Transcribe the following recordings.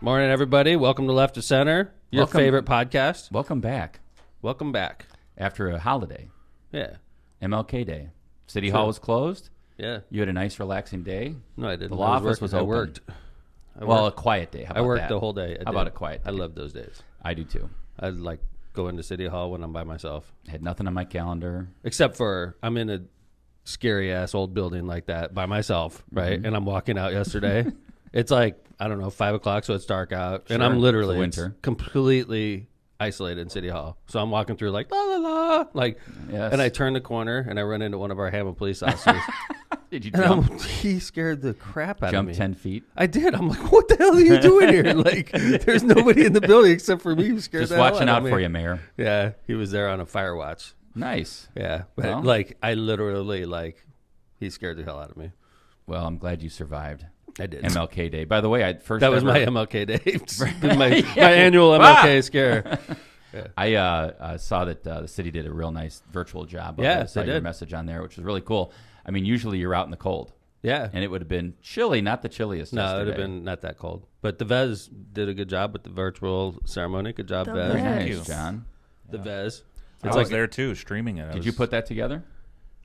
Morning, everybody. Welcome to Left of Center, your favorite podcast. Welcome back. Welcome back. After a holiday. Yeah. MLK Day. City Hall was closed. Yeah. You had a nice, relaxing day. No, I didn't. The law office was open. I worked. Well, a quiet day. How about I worked that? the whole day. How about a quiet day? I love those days. I do too. I like going to City Hall when I'm by myself. Had nothing on my calendar. Except for I'm in a scary-ass old building like that by myself, right? And I'm walking out yesterday. It's like, I don't know, 5 o'clock, so it's dark out. Sure. And I'm literally winter. completely isolated in City Hall. So I'm walking through like, la, la, la. Like, Yes. and I turn the corner, and I run into one of our Hammond police officers. Did you And jump, he scared the crap out of me. 10 feet? I did. I'm like, what the hell are you doing here? Like, there's nobody in the building except for me who scared Just the hell watching out out of me. for you, Mayor. Yeah, he was there on a fire watch. Nice. Yeah, but Well. like, I literally, like, he scared the hell out of me. Well, I'm glad you survived. I did. MLK Day. By the way, That was my MLK day. It's been my annual MLK scare. I saw that the city did a real nice virtual job. Yeah, I saw they your did. message on there, which was really cool. I mean, usually you're out in the cold, Yeah. and it would have been chilly, not the chilliest. No, it would have yesterday. been not that cold. But the Vez did a good job with the virtual ceremony. Good job, The Vez. Vez. Very Nice. nice, John. The Vez. I It's was like there too, streaming it. Did you put that together?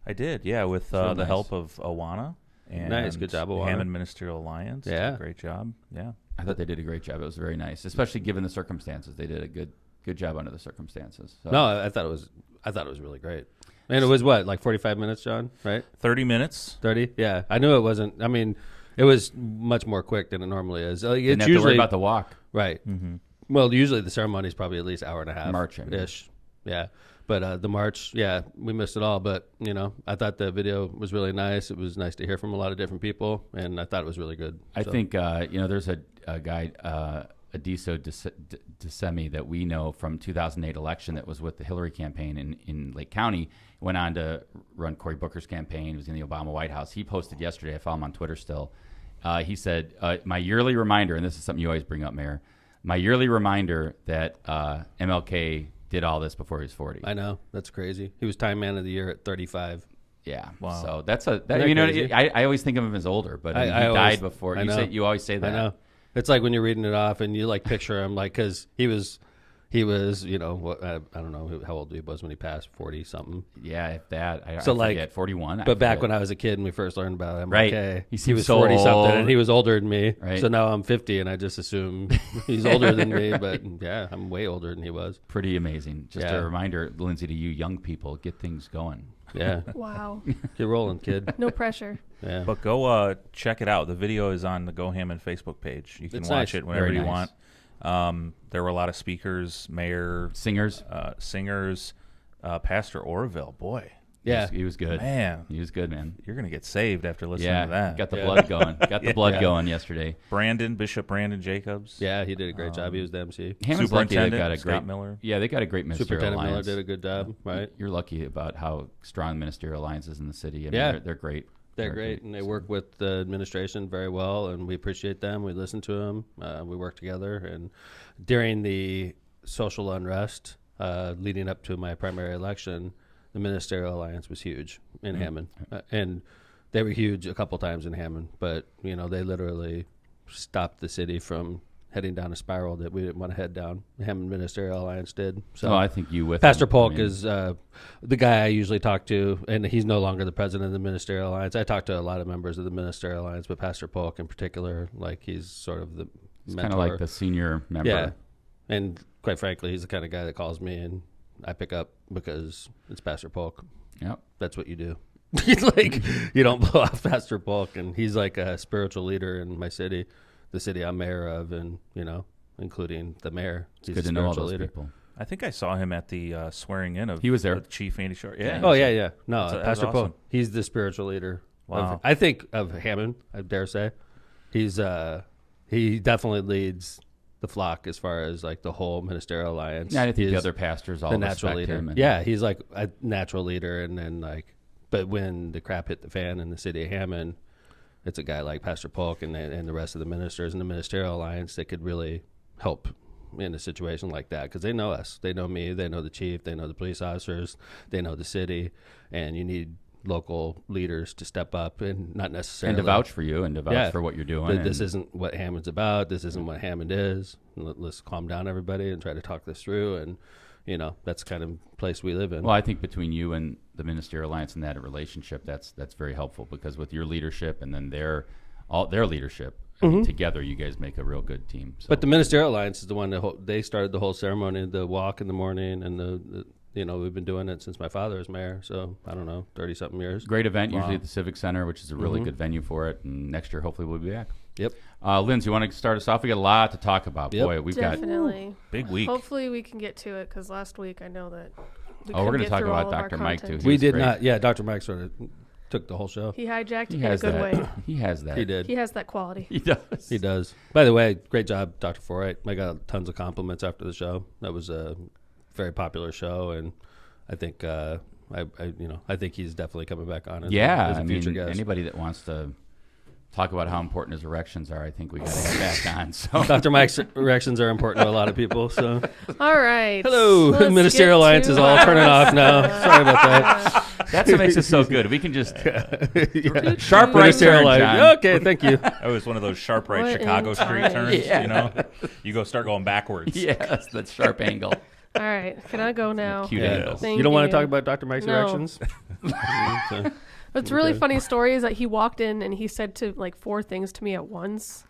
I did, yeah, with real the nice. help of Awana. And Nice, good job, Awana. Hammond Ministerial Alliance. Yeah. Great job. Yeah. I thought they did a great job. It was very nice, especially given the circumstances. They did a good job under the circumstances. So. No, I thought it was really great. And it was what, like 45 minutes, John, right? 30 minutes. 30? Yeah. I knew it wasn't. I mean, it was much more quick than it normally is. Like, Didn't it's have to worry usually about the walk. right. Mm-hmm. Well, usually the ceremony is probably at least hour and a half. Marching. Ish. Yeah. But the march, yeah, we missed it all. But, you know, I thought the video was really nice. It was nice to hear from a lot of different people. And I thought it was really good. I So, think there's a guy, Adiso DeSemi, that we know from 2008 election that was with the Hillary campaign in Lake County. Went on to run Cory Booker's campaign. He was in the Obama White House. He posted yesterday. I follow him on Twitter still. He said, my yearly reminder, and this is something you always bring up, Mayor, my yearly reminder that MLK did all this before he was 40. I know. That's crazy. He was Time Man of the Year at 35. Yeah. Wow. So that's that crazy? I always think of him as older, but he I always- died before. I You know. you always say that. I know. It's like when you're reading it off and you like picture him, like, because he was, you know, what, I don't know how old he was when he passed, 40 something. Yeah, if that. I So, like, forget, 41. But back when I was a kid and we first learned about him, Right. okay, He he seems was so 40 something old. and he was older than me. Right. So now I'm 50 and I just assume he's older than me. But yeah, I'm way older than he was. Pretty amazing. Just Yeah. a reminder, Lindsay, to you young people, get things going. Yeah. Wow. Get rolling, kid. No pressure. Yeah. But go check it out. The video is on the Go Hammond Facebook page. You can It's watch nice. it whenever Very you nice. want. There were a lot of speakers, mayor, Singers. singers, Pastor Orville. Boy, Yeah. He was good. man, He was good, man. you're going to get saved after listening Yeah. to that. Got the Yeah. blood going. Got the blood Yeah. going yesterday. Bishop Brandon Jacobs. Yeah, he did a great job. He was the MC. Hammond's lucky they got a Scott great. Miller. Yeah, they got a great ministerial Superintendent Miller alliance. did a good job, right? You're lucky about how strong ministerial alliances in the city. I mean, Yeah. they're great. They're great, and they work with the administration very well, and we appreciate them. We listen to them. We work together. And during the social unrest leading up to my primary election, the Ministerial Alliance was huge in Hammond. And they were huge a couple times in Hammond, but, you know, they literally stopped the city from heading down a spiral that we didn't want to head down. The Hammond Ministerial Alliance did. So Oh, I think you with Pastor him. Polk I mean, is the guy I usually talk to, and he's no longer the president of the Ministerial Alliance. I talk to a lot of members of the Ministerial Alliance, but Pastor Polk in particular, like, he's sort of the It's mentor. kind of like the senior member. Yeah, and quite frankly, he's the kind of guy that calls me, and I pick up because it's Pastor Polk. Yep. That's what you do. Like, you don't blow off Pastor Polk, and he's like a spiritual leader in my city, the city I'm mayor of, and, you know, including the mayor. He's Good a to know all spiritual those leader. people. I think I saw him at the swearing in of He was there. Chief Andy Short. Yeah. Oh, yeah. No, That's Pastor awesome. Polk, he's the spiritual leader. Wow. I think of Hammond, I dare say. He definitely leads the flock as far as like the whole ministerial alliance. Yeah, I think the He's other pastors all the natural respect leader. him. And Yeah, he's like a natural leader, and then like, but when the crap hit the fan in the city of Hammond, it's a guy like Pastor Polk and the rest of the ministers in the ministerial alliance that could really help in a situation like that, because they know us, they know me, they know the chief, they know the police officers, they know the city, and you need local leaders to step up and not necessarily And to vouch for you and to vouch for what you're doing. This isn't what Hammond's about. This isn't what Hammond is. Let's calm down, everybody, and try to talk this through. And, that's the kind of place we live in. Well, I think between you and the Ministerial Alliance and that relationship, that's very helpful, because with your leadership and then their leadership, I mean, together you guys make a real good team. So. But the Ministerial Alliance is the one that they started the whole ceremony, the walk in the morning, and the we've been doing it since my father was mayor. So I don't know, 30-something years. Great event, usually at the Civic Center, which is a really good venue for it. And next year, hopefully, we'll be back. Yep. Lindsay, you want to start us off? We got a lot to talk about. Yep. Boy, we've Definitely. Big week. Hopefully we can get to it, because last week I know that we're going to talk about Dr. Mike, too. We did not. Yeah, Dr. Mike sort of took the whole show. He hijacked it in a good way. He has that. He did. He has that quality. He does. He does. By the way, great job, Dr. Forright. I got tons of compliments after the show. That was a very popular show, and I think I think he's definitely coming back on as a future guest. Anybody that wants to talk about how important his erections are, I think we got to have back on. So Dr. Mike's erections are important to a lot of people. So all right. Hello, Let's Ministerial Alliance is all turning off now. Sorry about that. That's what makes it so good. We can just sharp right Ministerial turn, Alliance. John. Okay, thank you. That was one of those sharp right What Chicago in street time? turns. Yeah. You start going backwards. Yes, that sharp angle. All right. Can I go now? Cute Yeah. angle. Thank You don't want to you. talk about Dr. Mike's No. erections? So, What's really funny story is that he walked in and he said like 4 things to me at once.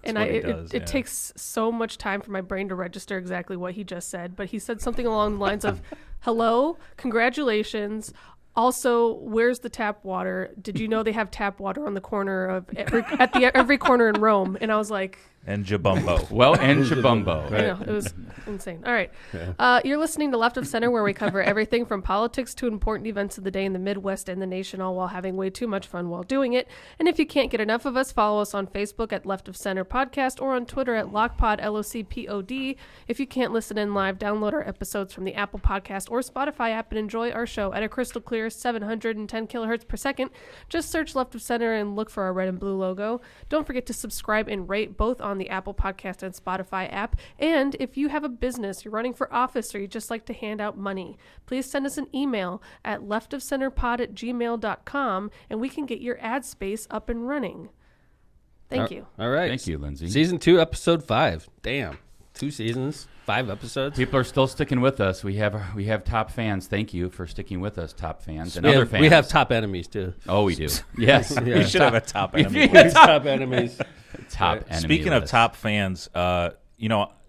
And what he it does, yeah. takes so much time for my brain to register exactly what he just said. But he said something along the lines of, hello, congratulations. Also, where's the tap water? Did you know they have tap water on the corner of every corner in Rome? And I was like, And Jabumbo. Well, and Chabumbo. I know, it was insane. All right. You're listening to Left of Center, where we cover everything from politics to important events of the day in the Midwest and the nation, all while having way too much fun while doing it. And if you can't get enough of us, follow us on Facebook at Left of Center Podcast or on Twitter at LockPod, LOCPOD. If you can't listen in live, download our episodes from the Apple Podcast or Spotify app and enjoy our show at a crystal clear 710 kilohertz per second. Just search Left of Center and look for our red and blue logo. Don't forget to subscribe and rate both on the Apple Podcast and Spotify app. And if you have a business, you're running for office, or you just like to hand out money, please send us an email at leftofcenterpod@gmail.com and we can get your ad space up and running. Thank you. all right. Thank you, Lindsay. Season 2, episode 5. Damn. 2 seasons, 5 episodes. People are still sticking with us. We have top fans. Thank you for sticking with us, top fans and other fans. We have top enemies, too. Oh, we do. Yes. Yeah. We should have a top enemy. Top enemies. Top enemy. Speaking of list. top fans,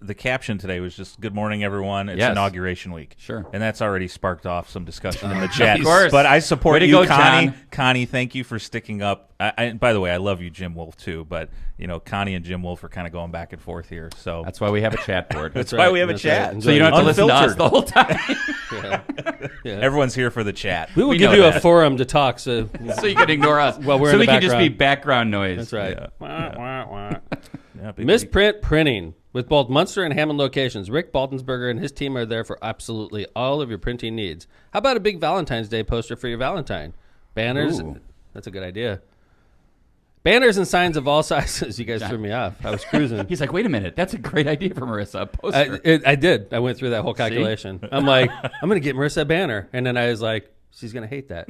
the caption today was just "Good morning, everyone." It's Yes. inauguration week, Sure. and that's already sparked off some discussion in the chat. Of course. But I support Way to you, go, Connie. John. Connie, thank you for sticking up. And by the way, I love you, Jim Wolf, too. But Connie and Jim Wolf are kind of going back and forth here. So That's why we have a chat board. that's why we have a That's chat. right. So you don't have to listen to us Unfiltered. the whole time. Yeah. Everyone's here for the chat. We will We give know you that. a forum to talk. So So you can ignore us. Well, we're so in we the can just be background. background noise. that's right. Yeah. Wah, wah, wah. Yeah, big week. Misprint Printing. With both Munster and Hammond locations, Rick Baltensberger and his team are there for absolutely all of your printing needs. How about a big Valentine's Day poster for your Valentine? Banners. Ooh. That's a good idea. Banners and signs of all sizes. You guys threw me off. I was cruising. He's like, wait a minute. That's a great idea for Marissa. A poster. I did. I went through that whole calculation. I'm like, I'm going to get Marissa a banner. And then I was like, she's going to hate that.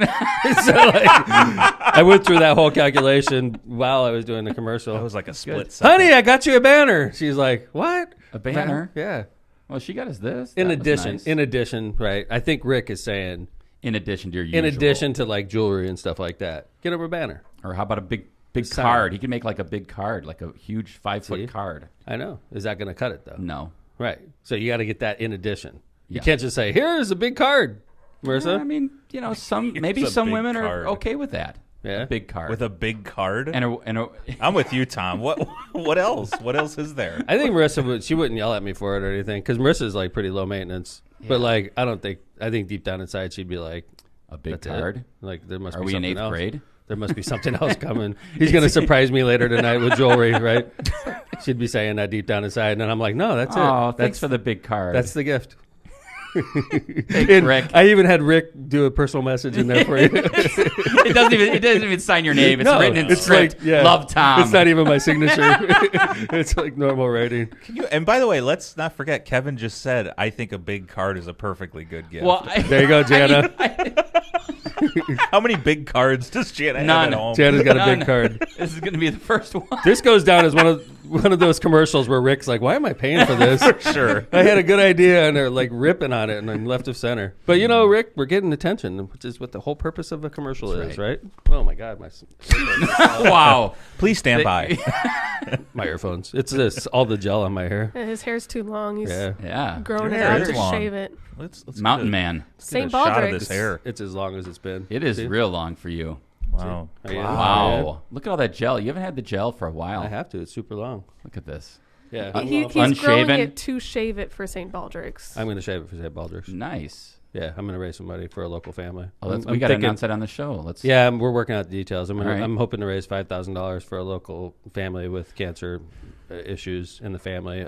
So I went through that whole calculation while I was doing the commercial. That was like a split second. Honey, I got you a banner. She's like, what? A banner? Yeah. Well, she got us this. In That was addition, nice. right? I think Rick is saying, In addition to your in usual. addition to like jewelry and stuff like that, get him a banner. Or how about a big Sign. card? He can make like a big card, like a huge 5-foot See? card. I know. Is that going to cut it though? No. Right. So you got to get that in addition. You Yeah. can't just say, here's a big card, Marissa. I mean, maybe It's a some big women card. are okay with that. Yeah. A big card. With a big card. and a I'm with you, Tom. What else? What else is there? I think Marissa she wouldn't yell at me for it or anything because Marissa's like pretty low maintenance. But like, I think deep down inside she'd be like, a big that's card. it? Like there must Are be we in something 8th else. grade? There must be something else coming. He's going to surprise me later tonight with jewelry, right? She'd be saying that deep down inside. And I'm like, no, that's Oh, it. thanks for the big card. That's the gift. Thanks, Rick. I even had Rick do a personal message in there for you. it doesn't even sign your name. It's No, written in it's script. like, yeah. Love Tom. It's not even my signature. It's like normal writing. And by the way, let's not forget, Kevin just said, I think a big card is a perfectly good gift. Well, There you go, Jana. How many big cards does Jana have None. at home? Jana's got a None. big card. This is going to be the first one. This goes down as one of those commercials where Rick's like, "Why am I paying for this?" Sure. I had a good idea, and they're like ripping on it, and I'm left of center. But Rick, we're getting attention, which is what the whole purpose of a commercial That's is, right? Oh my God, my Wow. Please stand by. my earphones. It's this all the gel on my hair. Yeah, his hair's too long. He's Yeah, Yeah. growing Your it hair out is to long. shave it. Let's Mountain get Man. St. a shot of Baldrick's. this hair. it's as long as it's been. It is See? real long for you. Wow. Oh, yeah. Wow. Look at all that gel. You haven't had the gel for a while. I have to. It's super long. Look at this. Yeah, He's Unshaven? growing it to shave it for St. Baldrick's. I'm going to shave it for St. Baldrick's. Nice. Yeah, I'm going to raise some money for a local family. Oh, I'm we got to thinking- announce that on the show. Let's. Yeah, we're working out the details. All right. I'm hoping to raise $5,000 for a local family with cancer issues in the family,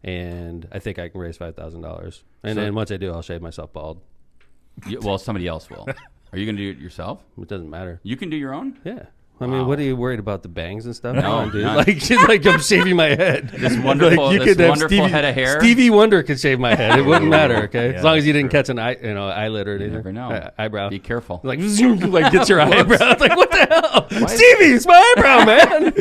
and I think I can raise $5,000. And then once I do, I'll shave myself bald. Well, somebody else will. Are you going to do it yourself? It doesn't matter. You can do your own? Yeah. I mean, Wow. what are you worried about, the bangs and stuff? No, Come on, dude. none. Like I'm shaving my head. This wonderful, you this could have wonderful head of hair. Stevie Wonder could shave my head. It wouldn't matter, okay? Yeah, As long as you that's didn't catch an eyelid or anything. never know. Eyebrow. Be careful. Like, like gets your eyebrow. It's like, what the hell? Stevie, it's my eyebrow, man.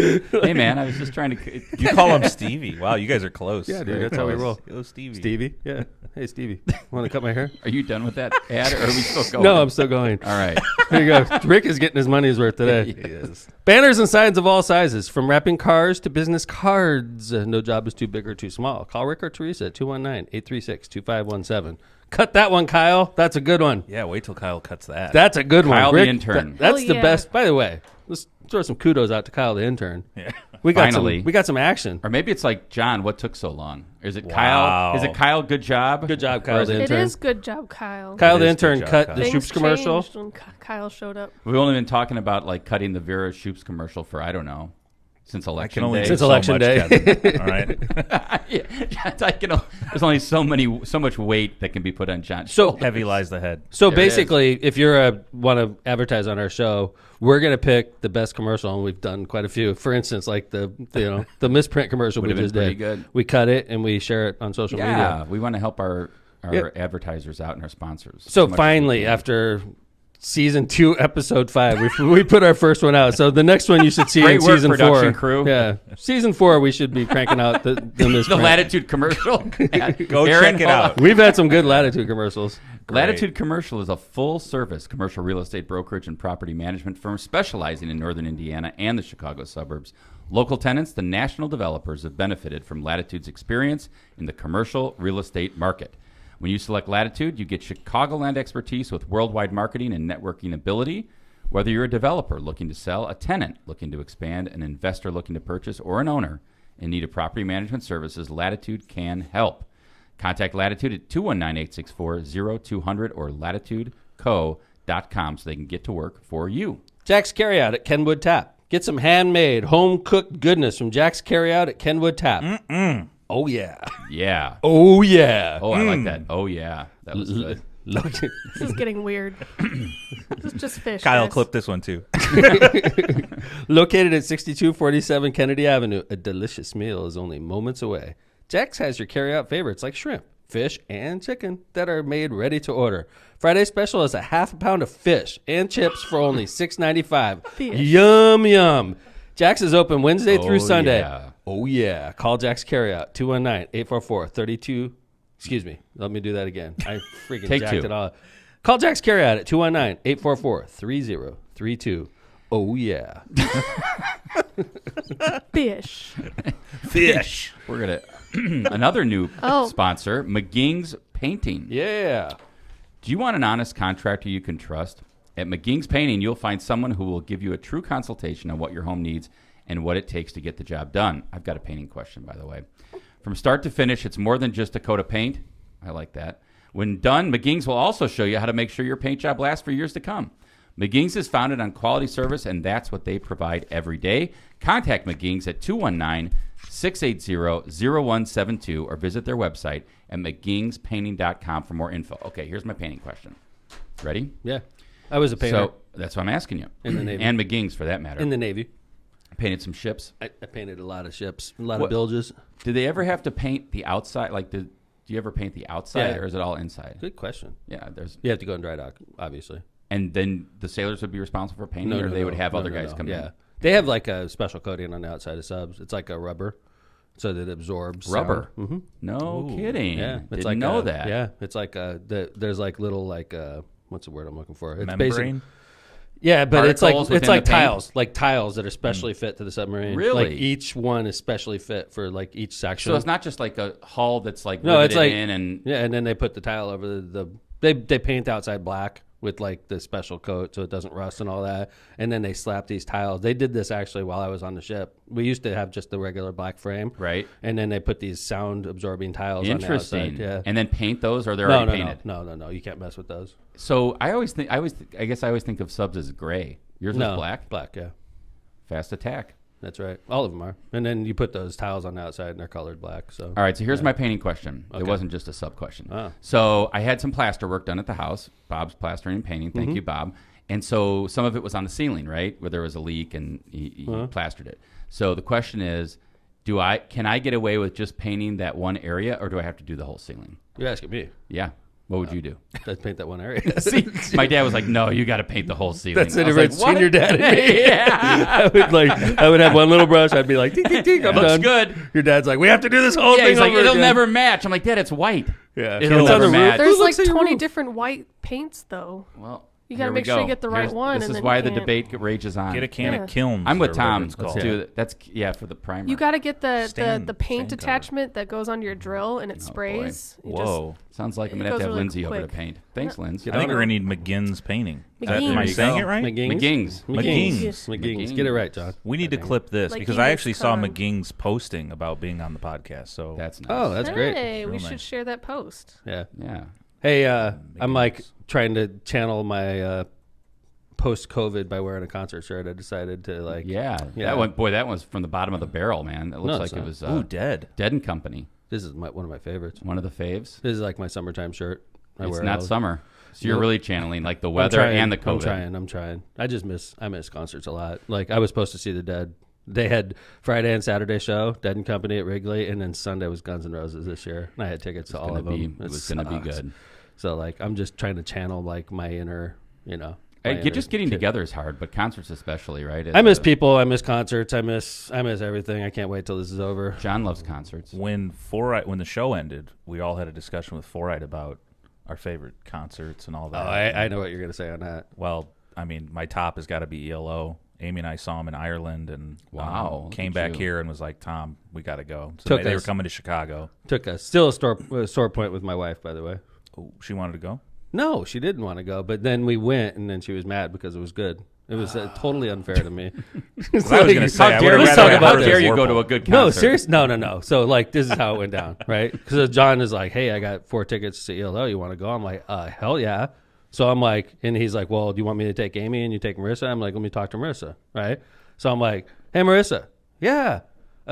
Hey, man, I was just trying to. You call him Stevie. Wow, you guys are close. Yeah, dude, Very that's how we close. roll. Hello, Stevie. Stevie, yeah. Hey, Stevie, want to cut my hair? Are you done with that ad, or are we still going? No, I'm still going. All right. Here you go. Rick is getting his money's worth today. He is. Banners and signs of all sizes, from wrapping cars to business cards. No job is too big or too small. Call Rick or Teresa at 219-836-2517. Cut that one, Kyle. That's a good one. Yeah, wait till Kyle cuts that. That's a good Kyle one. the Rick, intern. that's Hell the yeah. best. By the way, let's throw some kudos out to Kyle the intern. Yeah. We got Finally. we got some action. Or maybe it's like, John, what took so long? Is it Wow. Kyle? Is it Kyle? Good job. Good job, Or Kyle is the it- It intern. is good job, Kyle. Kyle It the is good intern job, cut Kyle. the Things Shoops commercial. changed when Kyle showed up. We've only been talking about like cutting the Vera Shoops commercial for I don't know since I election can only day. do Since so election much, day. Kevin. All right. There's only so much weight that can be put on John. So Heavy lies the head. So There it basically, if you're want to advertise on our show, we're gonna pick the best commercial, and we've done quite a few. For instance, like the the misprint commercial we Would've been just pretty did. good. We cut it and we share it on social yeah, media. we want to help our Yeah. advertisers out and our sponsors. So as much as we finally, can. after season 2, episode 5, we put our first one out. So the next one you should see Great in work, season 4. production crew. Yeah, season 4 we should be cranking out the the misprint. Latitude commercial. Go Aaron, check it hold out. on. We've had some good Latitude commercials. Latitude Commercial is a full-service commercial real estate brokerage and property management firm specializing in northern Indiana and the Chicago suburbs. Local tenants, the national developers, have benefited from Latitude's experience in the commercial real estate market. When you select Latitude, you get Chicagoland expertise with worldwide marketing and networking ability. Whether you're a developer looking to sell, a tenant looking to expand, an investor looking to purchase, or an owner in need of property management services, Latitude can help. Contact Latitude at 219-864-0200 or latitudeco.com so they can get to work for you. Jack's Carryout at Kenwood Tap. Get some handmade, home-cooked goodness from Jack's Carryout at Kenwood Tap. Oh, yeah. Yeah. Oh, yeah. Oh, I like that. Oh, yeah. That was good. Look. This is getting weird. It's just fish. Kyle, guys. clip this one too. Located at 6247 Kennedy Avenue, a delicious meal is only moments away. Jack's has your carryout favorites like shrimp, fish, and chicken that are made ready to order. Friday special is a half a pound of fish and chips for only $6.95. Fish. Yum, yum. Jack's is open Wednesday through Oh, Sunday. yeah. Oh, yeah. Call Jack's Carryout, 219-844-32. Excuse me. Let me do that again. I freaking Take jacked two. it all. Call Jack's Carryout at 219-844-3032. Oh, yeah. Fish. Fish. We're going to another new Oh. sponsor, McGing's Painting. Yeah. Do you want an honest contractor you can trust? At McGing's Painting, you'll find someone who will give you a true consultation on what your home needs and what it takes to get the job done. I've got a painting question, by the way. From start to finish, it's more than just a coat of paint. I like that. When done, McGing's will also show you how to make sure your paint job lasts for years to come. McGing's is founded on quality service, and that's what they provide every day. Contact McGing's at 219-680-0172 or visit their website at mcgingspainting.com for more info. Okay, here's my painting question. Ready? Yeah. I was a painter So that's what I'm asking you. in the Navy. And McGing's, for that matter. In the Navy. Painted some ships. I painted a lot of ships, a lot What- of bilges. Did they ever have to paint the outside? Like, do you ever paint the outside, Yeah. or is it all inside? Good question. Yeah, there's. You have to go in dry dock, obviously. And then the sailors would be responsible for painting, or they would have other guys come in? Yeah. They have like a special coating on the outside of subs. It's like a rubber, so that it absorbs Rubber? Mm-hmm. No kidding. Yeah, it's Didn't like know that. Yeah, it's like there's like little like what's the word I'm looking for? It's Membrane? Yeah, but it's Particles like within the paint? tiles that are specially fit to the submarine. Really? Like each one is specially fit for like each section. So it's not just like a hull that's like No, it's riveted like in and yeah, and then they put the tile over they paint the outside black with like the special coat so it doesn't rust and all that, and then they slap these tiles. They did this actually while I was on the ship. We used to have just the regular black frame, right, and then they put these sound absorbing tiles on the outside. Interesting. Yeah, And then paint those, or they're already painted. No, you can't mess with those. So I always think of subs as gray. Yours is black. Black, yeah, Fast attack. that's right. All of them are, and then you put those tiles on the outside and they're colored black. So All right, so here's my painting question. It Okay. wasn't just a sub question. Oh. So I had some plaster work done at the house. Bob's plastering and painting. Thank Mm-hmm. you, Bob. And so some of it was on the ceiling, right, where there was a leak, and he plastered it. So the question is, can I get away with just painting that one area, or do I have to do the whole ceiling? you're asking me. Yeah. What would you do? Let's paint that one area. See, my dad was like, "No, you got to paint the whole ceiling." That's it. I was It's like, between your dad and me. Yeah. I would have one little brush. I'd be like, "Ding, ding, ding, I'm Looks done." good. Your dad's like, "We have to do this whole Yeah, thing he's like, over "It'll again." never match." I'm like, "Dad, it's white." Yeah, It'll It's never on the roof. match. There's Who looks like at your 20 roof? different white paints, though. Well, You gotta here we make sure you go. get the right one, This and is then why you the can't- debate rages on. Get a can Yeah. of Kilns. I'm with or whatever Tom. it's Let's called. do that. That's for the primer. You got to get the Stain- paint stain cover. attachment that goes onto your drill and it sprays. You just- Whoa. Sounds like I'm It gonna have goes to have really Lindsay over to quick. paint. Thanks, Lindsay. I think we're going to need McGinn's painting. Am I McGee's. saying it right? McGing's. McGing's. Get it right, John. We need to clip this Like because Genghis I actually saw Khan. McGing's posting about being on the podcast. So That's nice. Oh, that's great. Hey, we Real should nice. share that post. Yeah. Yeah. Hey, I'm like trying to channel my post-COVID by wearing a concert shirt. I decided to like. Yeah. Yeah. That was from the bottom of the barrel, man. It looks No, like it's it not. was ooh, dead. Dead and Company. This is one of my favorites. One of the faves. This is like my summertime shirt. I It's wear it not all- summer. So you're Nope. really channeling like the I'm weather trying, and the COVID. I'm trying. I miss concerts a lot. Like I was supposed to see the Dead. They had Friday and Saturday show, Dead and Company at Wrigley, and then Sunday was Guns N' Roses this year. And I had tickets to all of them. It was going to be sucks. good. So like I'm just trying to channel like my inner, my inner Just getting kid. together is hard, but concerts especially, right? I miss people. I miss concerts. I miss everything. I can't wait till this is over. John loves concerts. When the show ended, we all had a discussion with Forite about our favorite concerts and all Oh, that. I know what you're gonna say on that. Well, I mean, my top has got to be ELO. Amy and I saw him in Ireland, and Wow, look came at back you. here and was like, "Tom, we got to go." So Took they were us. coming to Chicago. Took us still a sore point with my wife, by the way. Oh, she wanted to go. No, she didn't want to go, but then we went, and then she was mad because it was good. It was totally unfair to me. I was going to say, I would have let's rather talk have about her this. than Dare you go to Warple. a good concert? No, seriously, no. So like, this is how it went down, right? Because John is like, "Hey, I got 4 tickets to ELO. You want to go?" I'm like, "Hell yeah!" So I'm like, and he's like, "Well, do you want me to take Amy and you take Marissa?" I'm like, "Let me talk to Marissa," right? So I'm like, "Hey, Marissa, yeah,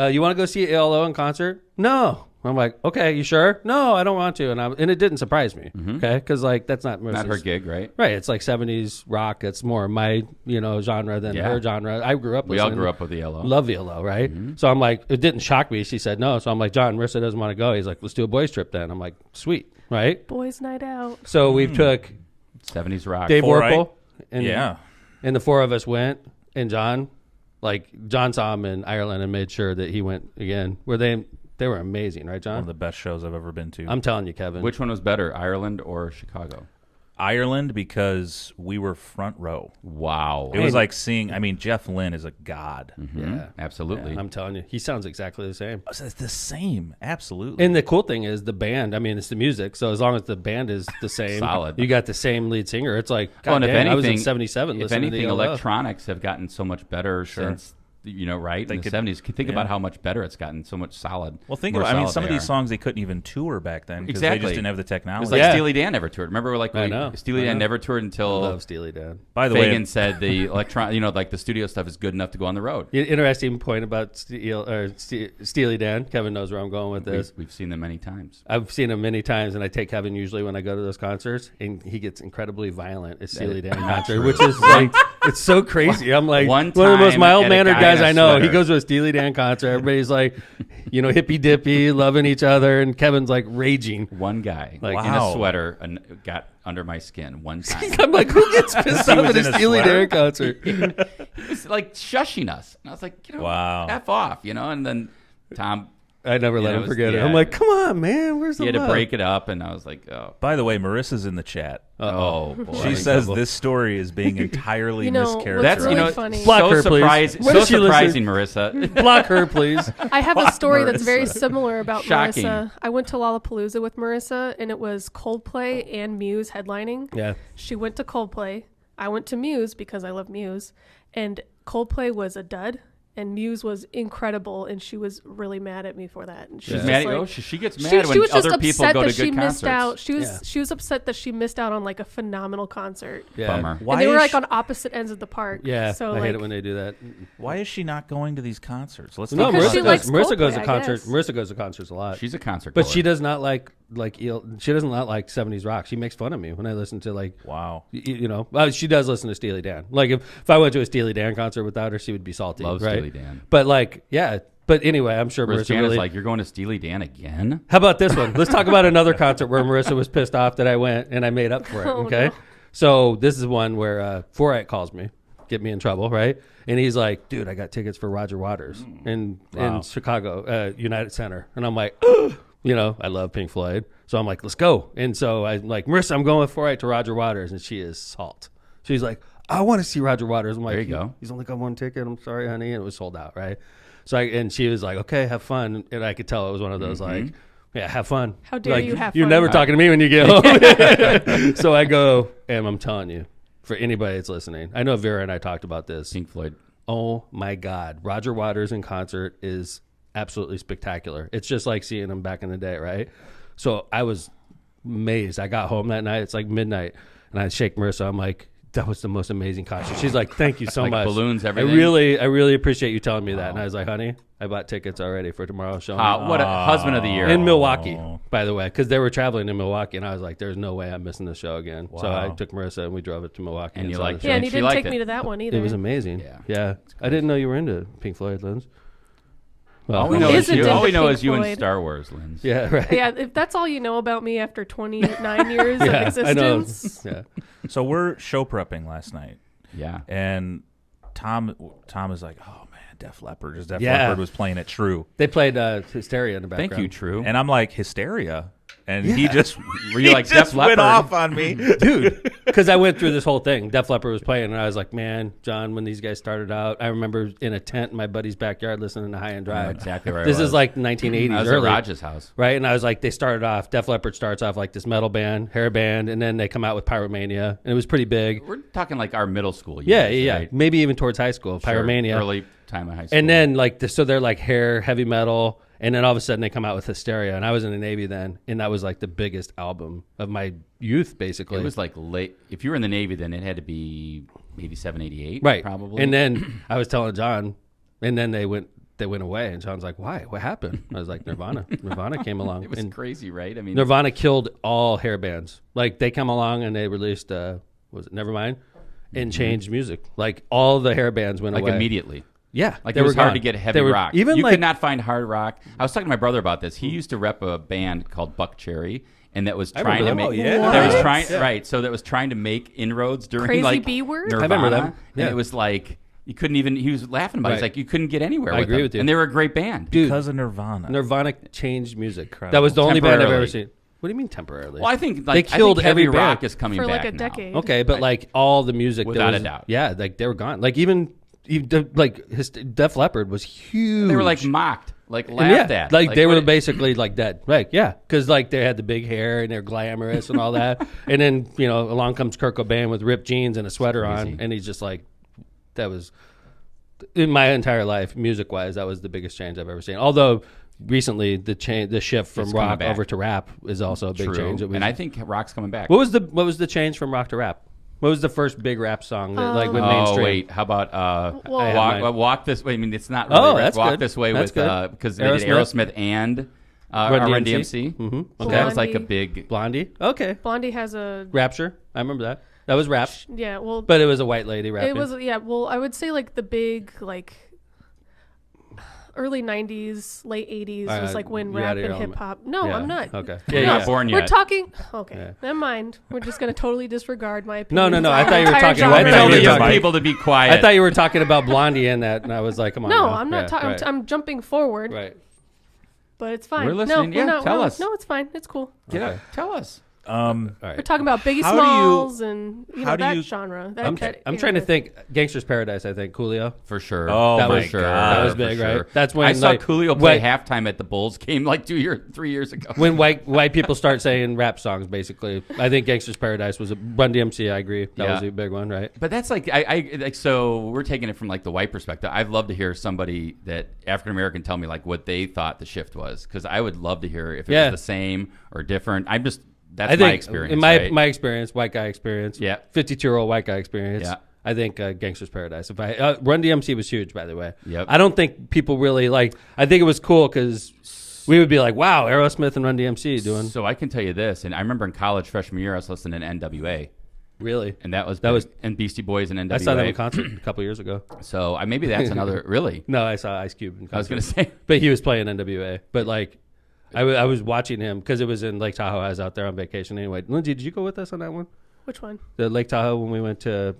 you want to go see ELO in concert?" No. I'm like, "Okay, you sure?" "No, I don't want to," and it didn't surprise me, okay, because like that's not Marissa's, Not her gig, right? right? It's like 70s rock. It's more my genre than Yeah. her genre. I grew up. We all listening- grew up with ELO. Love ELO, right? So I'm like, it didn't shock me. She said no. So I'm like, "John, Marissa doesn't want to go." He's like, "Let's do a boys trip then." I'm like, "Sweet," right? Boys' night out. So we took 70s rock. Dave All right. Warple, and Yeah. and the 4 of us went, and John saw him in Ireland and made sure that he went again. They were amazing, right, One of John? the best shows I've ever been to. I'm telling you, Kevin. Which one was better, Ireland or Chicago? Ireland, because we were front row. Wow. It was like seeing. I mean, Jeff Lynne is a god. Yeah, Absolutely. I'm telling you, he sounds exactly the same. It's the same, absolutely. And the cool thing is the band. I mean, it's the music. So as long as the band is the same, Solid. you got the same lead singer. It's like, Well, and God if damn, I was in anything- '77. If listening to anything, ELO. electronics have gotten so much better since, right? They In the could- 70s. Think yeah. about how much better it's gotten, so much solid. well, think more about. I mean, solid some of they these are. songs they couldn't even tour back then because they Exactly. just didn't have the It technology. was like Yeah. Steely Dan never toured. Remember, I know. Steely I Dan know. never toured I until love Steely Dan. By the Fagan way, said the like the studio stuff is good enough to go on the road. Interesting point about Steely Dan. Kevin knows where I'm going with this. We've seen them many times. I've seen him many times, and I take Kevin usually when I go to those concerts, and he gets incredibly violent at Steely Dan concert, which is like It's so crazy. I'm like One one of the most time mild-mannered at a guy guys in a I know. He sweater. goes to a Steely Dan concert. Everybody's like, hippy-dippy, loving each other, and Kevin's like raging. One guy Like, in wow. a sweater and got under my skin one time. I'm like, who gets pissed off at was a in a Steely sweater? Dan concert? He was like shushing us. And I was like, Wow. F off, And then Tom, I never let it him was- forget it. yeah. I'm like, come on, man, where's the he had to love? break it up, and I was like, oh. By the way, Marissa's in the chat. Oh, boy. She says this story is being entirely what's mischaracterized. That's really funny. Block so her, please. surprising, When so does she surprising, Marissa. Block her, please. I have a story that's very Marissa. similar about Shocking. Marissa. I went to Lollapalooza with Marissa, and it was Coldplay and Muse headlining. Yeah. She went to Coldplay. I went to Muse because I love Muse. And Coldplay was a dud, and Muse was incredible, and she was really mad at me for that. And She's was mad. just like- She gets mad she when was just other people upset go that to she good missed out. concerts. She was upset that she missed out on like a phenomenal concert. Yeah. Bummer. Why And they were is like she- on opposite ends of the park. Yeah, So I like, hate it when they do that. Why is she not going to these concerts? Let's No, talk Because about she Marissa that. likes goes. Marissa goes Coldplay, to I concerts. guess. Marissa goes to concerts a lot. She's a concert But goer. she does not like she doesn't not like 70s rock. She makes fun of me when I listen to like Wow. she does listen to Steely Dan. Like if I went to a Steely Dan concert without her, she would be salty. Loves right? Steely Dan. But like yeah. But anyway, I'm sure Whereas Marissa Jana's really. like, you're going to Steely Dan again? How about this one? Let's talk about another concert where Marissa was pissed off that I went and I made up for it. Oh, Okay, no. so this is one where Forite calls me, get me in trouble, right? And he's like, "Dude, I got tickets for Roger Waters in Chicago, United Center," and I'm like, I love Pink Floyd, so I'm like, "Let's go." And so I'm like, "Marissa, I'm going with Forite to Roger Waters," and she is salt. She's like, "I want to see Roger Waters." I'm like, There you go. He's only got one ticket. I'm sorry, honey, and it was sold out, right? So and she was like, "Okay, have fun," and I could tell it was one of those like, "Yeah, have fun." How dare Like, you have You're fun? never talking to me when you get home. So I go, and I'm telling you, for anybody that's listening, I know Vera and I talked about this. Pink Floyd. Oh my God, Roger Waters in concert is absolutely spectacular. It's just like seeing him back in the day, right? So I was amazed. I got home that night. It's like midnight, and I shake Marissa. I'm like, "That was the most amazing concert." She's like, "Thank you so Like much. balloons, everything? I really appreciate you telling me that." And I was like, "Honey, I bought tickets already for tomorrow's show." What a husband of the year. In Milwaukee, by the way, because they were traveling in Milwaukee, and I was like, "There's no way I'm missing the show again." So I Wow. took Marissa and we drove it to Milwaukee. And you saw liked the it. show. Yeah, and he She didn't liked take it. me to that one either. It was amazing. Yeah. Yeah. I didn't know you were into Pink Floyd, Linz. Well, All we Who know is isn't you. All into we know Pink is you and Floyd? Star Wars, Linz. yeah, right. Yeah, if that's all you know about me after 29 years of Yeah, I know. existence. Yeah. So we're show prepping last night, Yeah. and Tom is like, "Oh man, Def Leppard." Def Yeah. Leppard was playing it True, They played Hysteria in the background. Thank you, True. and I'm like, "Hysteria," and he just Were you like he just Def went Leppard? off on me. Dude, because I went through this whole thing. Def Leppard was playing, and I was like, "Man, John, when these guys started out, I remember in a tent in my buddy's backyard listening to High and I know Dry." exactly where This I was. is like 1980s, I was early. at Raj's house. Right, and I was like, they started off. Def Leppard starts off like this metal band, hair band, and then they come out with Pyromania, and it was pretty big. We're talking like our middle school years. Yeah, yeah, right? maybe even towards high school. Sure. Pyromania, Early time of high school. and then like so they're like hair, heavy metal, and then all of a sudden they come out with Hysteria, and I was in the Navy then, and that was like the biggest album of my youth, basically. it was like late. If you were in the Navy, then it had to be 87, 88. right, Probably. And then I was telling John, and then they went away, and John's like, "Why? What happened?" I was like, "Nirvana. Nirvana came along." it was and crazy, right? I mean, Nirvana killed all hair bands. Like they come along and they released was it Nevermind and changed music. Like all the hair bands went like away. immediately. Yeah, Like they it was were hard gone. to get heavy They were- rock. Even you like could not find hard rock. I was talking to my brother about this. He used to rep a band called Buck Cherry, and that was trying to remember make. them. Oh, yeah. That was What? trying right. So that was trying to make inroads during Crazy like B word? Nirvana, I remember them. Yeah. and it was like you couldn't even. He was laughing about it. He's Right. like you couldn't get anywhere. I with agree them. with you. And they were a great band. Dude, Because of Nirvana. Nirvana changed music. Incredible. That was the only band I've ever Temporarily. seen. What do you mean temporarily? Well, I think They like killed I think heavy every rock band. is coming For back like a now. decade. Okay, but like all the music, that Without was- a doubt. Yeah, like they were gone. Like even like Def Leppard was huge. They were like mocked, like And laughed yeah, at. like they what were it- basically like dead. Like yeah, because like they had the big hair and they're glamorous and all that. And then along comes Kurt Cobain with ripped jeans and a sweater on, crazy. and he's just like, that was in my entire life, music wise, that was the biggest change I've ever seen. Although recently the shift from It's coming rock back. over to rap is also a big True. change. It was, And I think rock's coming back. what was the change from rock to rap? What was the first big rap song that like went Oh mainstream? wait, how about Well- I have walk, mine. walk this way? I mean, it's not really Oh, rap. that's Walk good. This Way That's with good. because they did Aerosmith and Run DMC. Mm-hmm. So Okay. that was like a Blondie. big. Blondie. Okay. Blondie has a Rapture. I remember that. That was rap. Yeah, well, But it was a white lady rapping. it was, yeah, well, I would say like the big, like, early 90s, late 80s was like when you rap out of your and element. hip hop. No, Yeah. I'm not. Okay. You're Yeah, not yeah. born We're yet. talking. Okay, Yeah. never mind. We're just going to totally disregard my opinion. No. I thought you were talking. I I mean, thought you were yeah, talking. Mike. people to be quiet. I thought you were talking about Blondie in that, and I was like, come on. No, now. I'm not Yeah, talking. right. I'm jumping forward, Right. but it's fine. We're listening. No, Yeah, we're not. tell we're- us. No, it's fine. It's cool. Get Okay. up. Tell us. All We're right. talking about Biggie How do you- Smalls and how do that you- genre. That, I'm that trying to era. think. Gangster's Paradise. I think Coolio. For sure. Oh, That my was- sure. God. That was For big, sure. right? That's when I saw like, Coolio play when- halftime at the Bulls game like 3 years ago. when white people start saying rap songs. Basically, I think Gangster's Paradise was a Run DMC. I agree. That Yeah. was a big one, right? But that's like I like so we're taking it from like the white perspective. I'd love to hear somebody that African American tell me like what they thought the shift was, because I would love to hear if it Yeah. was the same or different. That's I think my experience. in my right? my experience, white guy experience. Yeah. 52-year-old white guy experience. Yeah. I think Gangster's Paradise. If I Run DMC was huge, by the way. Yep. I don't think people really like. I think it was cool because we would be like, "Wow, Aerosmith and Run DMC doing So I can tell you this, and I remember in college freshman year I was listening to NWA, really." and that was and Beastie Boys and NWA. I saw them in concert a couple years ago. So maybe that's another really. No, I saw Ice Cube in concert. I was gonna say but he was playing NWA. But like, I was watching him because it was in Lake Tahoe. I was out there on vacation anyway. Lindsay, did you go with us on that one? Which one? The Lake Tahoe when we went to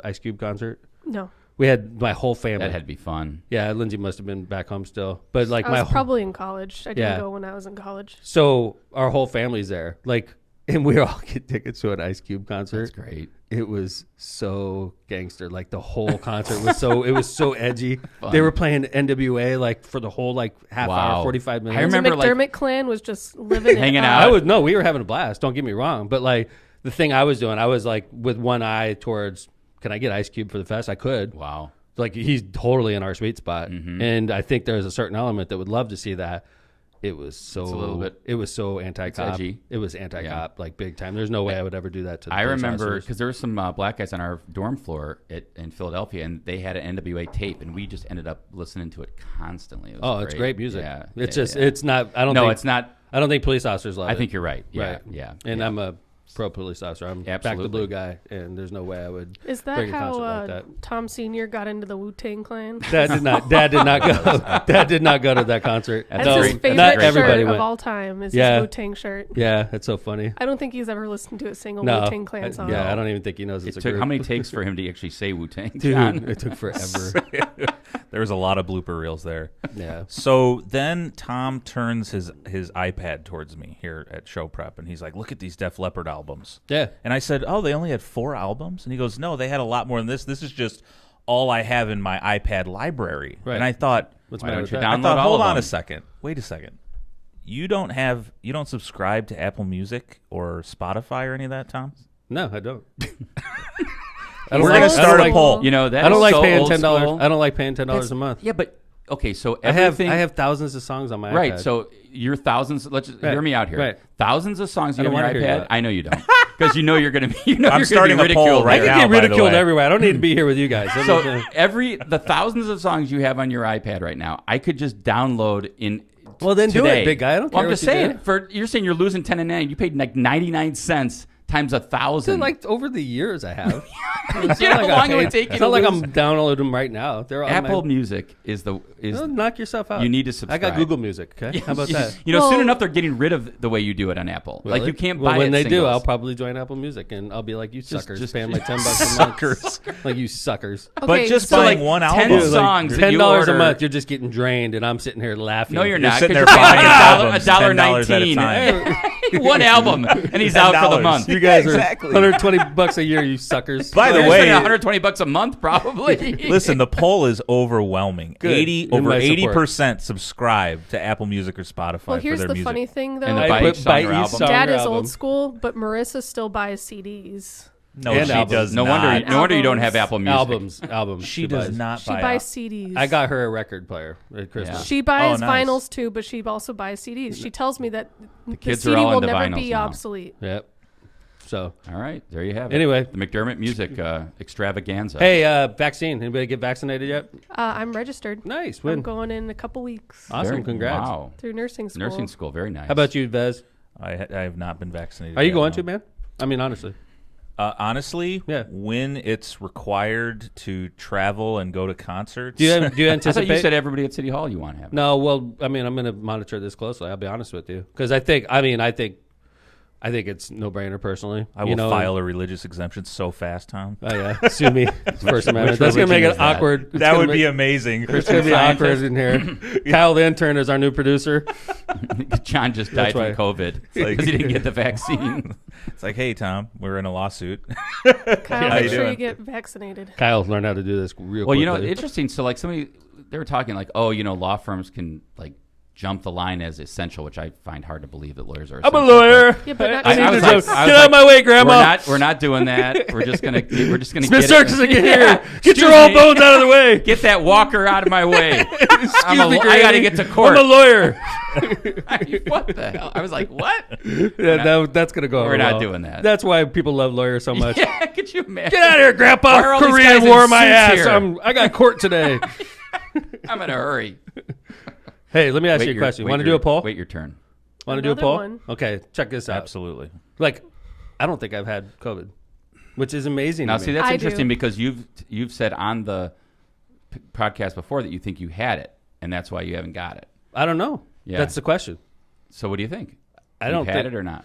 Ice Cube concert. No, We had my whole family. that had to be fun. Yeah, Lindsay must have been back home still. But like I my was whole, probably in college. I didn't Yeah. go when I was in college. so our whole family's there. Like, and we all get tickets to an Ice Cube concert. That's great. It was so gangster. Like the whole concert was so it was so edgy. Fun. They were playing NWA like for the whole like half Wow. hour, 45 minutes. I remember, the like, McDermott clan was just living hanging it out. I was no, we were having a blast. Don't get me wrong, but like the thing I was doing, I was like with one eye towards, can I get Ice Cube for the fest? I could. Wow. Like he's totally in our sweet spot, Mm-hmm. and I think there's a certain element that would love to see that. It was so It's a little bit- It was so anti-cop. edgy. It was anti-cop, like big time. There's no way I would ever do that to. The I police remember officers. because there were some black guys on our dorm floor in Philadelphia, and they had an NWA tape, and we just ended up listening to it constantly. It was Oh, it's great music. Yeah, It's yeah, just yeah. it's not. I don't. No, think, it's not. I don't think police officers love it. I think you're right. Yeah, Right. yeah. And yeah. I'm a pro police officer. I'm back the Absolutely. blue guy, and there's no way I would. Is that bring a how concert like that. Tom Sr. got into the Wu-Tang clan? Dad did not go. Dad did not go to that concert. That's That's No, his great. favorite not great. everybody shirt went. of all time is Yeah. his Wu-Tang shirt. Yeah, it's so funny. I don't think he's ever listened to a single No, Wu-Tang clan song. yeah, I don't even think he knows It it's a took group. how many takes for him to actually say Wu Tang? Dude, it took forever. There was a lot of blooper reels there. Yeah. So then Tom turns his iPad towards me here at show prep, and he's like, "Look at these Def Leppard albums." Yeah. And I said, "Oh, they only had 4 albums?" And he goes, "No, they had a lot more than this. This is just all I have in my iPad library." Right. And I thought, What's Why the matter don't with you that? download I thought, all hold of on them? a second. Wait a second. You don't subscribe to Apple Music or Spotify or any of that, Tom? No, I don't. We're gonna start a poll. You know that I don't is like so paying old $10. school. I don't like paying $10 That's- a month. Yeah, but okay, so I have everything. thousands of songs on my Right, iPad. so your thousands. Let's just Right, hear me out here. right. Thousands of songs I you have don't on your wanna hear iPad. that. I know you don't, because you know you're going to be. I'm You're starting gonna a be poll ridiculed. right I now, get by the ridiculed way. everywhere. I don't need to be here with you guys. So the thousands of songs you have on your iPad right now, I could just download in. Well, then do it, today. big guy. I don't Well, care I'm what just you saying. do. You're saying you're losing 10 and 9. You paid like 99 cents times 1,000. like over the years I have. You know how long it would take you It's to not like lose? I'm downloading them right now. They're on Apple my, Music is knock yourself out. You need to I subscribe. got Google Music. Okay, how about that? You know, soon Well- enough they're getting rid of the way you do it on Apple. Like Really? you can't Well, buy when it they do, singles. I'll probably join Apple Music and I'll be like, you suckers, just- paying like $10 a month. Like you suckers. But just so buying like one 10 album. Dude, songs that $10 you a order- month. You're just getting drained, and I'm sitting here laughing. No, you're You're not. sitting 'cause there you're paying buying albums, $1.19. $10 at a time. One album, and he's out for the $10. month. You guys Exactly. are $120 a year, you suckers. By the You're way, spending 120 bucks a month, probably. listen, the poll is overwhelming. Good. In Over my support. 80% subscribe to Apple Music or Spotify Well, for here's their the music. funny thing, though. And the I buy put each buy song or each album. song Dad or is album. old school, but Marissa still buys CDs. No, And she albums. does No not. wonder. No wonder you don't have Albums. Apple Music. Albums. She does buys. not She buy buys al- CDs. I got her a record player at Christmas. Yeah. She buys Oh, nice. vinyls too, but she also buys CDs. She tells me that the kids are CD all will into never vinyls be now. obsolete. Yep. So, All right, there you have it. Anyway. the McDermott Music extravaganza. hey, vaccine. Anybody get vaccinated yet? I'm registered. Nice. I'm When? going in a couple weeks Awesome. Very- Congrats. Wow, through nursing school. nursing school, very nice. How about you, Vez? I have not been vaccinated. Are you yet, going no. to, man? I mean, honestly. Honestly, Yeah. when it's required to travel and go to concerts, Do you I anticipate? thought you said everybody at City Hall you want to have. No, well, I mean, I'm going to monitor this closely. I'll be honest with you, because I think it's no brainer personally. I will file a religious exemption so fast, Tom. Oh yeah, sue me. First Amendment. which That's going to make religion it is that? awkward. It's That gonna would make- be amazing. It's going to be awkward in here. Kyle the intern is our new producer. John just died That's from COVID like- because he didn't get the vaccine. It's like, hey, Tom, we're in a lawsuit. Kyle, How make you sure doing? you get vaccinated. Kyle learned how to do this real Well, quickly. interesting. So, like, they were talking like, oh, law firms can like jump the line as essential, which I find hard to believe that lawyers are. I'm a essential. lawyer. Yeah, but not I need I to was jump. like- I Get was out of my way, Grandma. We're not doing that. We're just gonna Smith get Circus is here. Yeah. Get your Excuse old me. bones out of the way. Get that walker out of my way. Excuse me, I got Granny. to get to court. I'm a lawyer. What the hell? I was like, what? Yeah, that's gonna go. We're not well. doing that. That's why people love lawyers so much. Yeah, could you imagine? Get out of here, Grandpa. Why are all these Korean guys in War my suits ass. here? I got court today. I'm in a hurry. Hey, let me ask Wait you a your- question. wait Want to your- do a poll? Wait your turn. Want to do a Another poll? one. Okay, check this out. Absolutely. Like, I don't think I've had COVID, which is amazing. Now, to see, me. that's I interesting do. because you've said on the podcast before that you think you had it, and that's why you haven't got it. I don't know. Yeah. That's the question. So, what do you think? I don't You've had think it or not?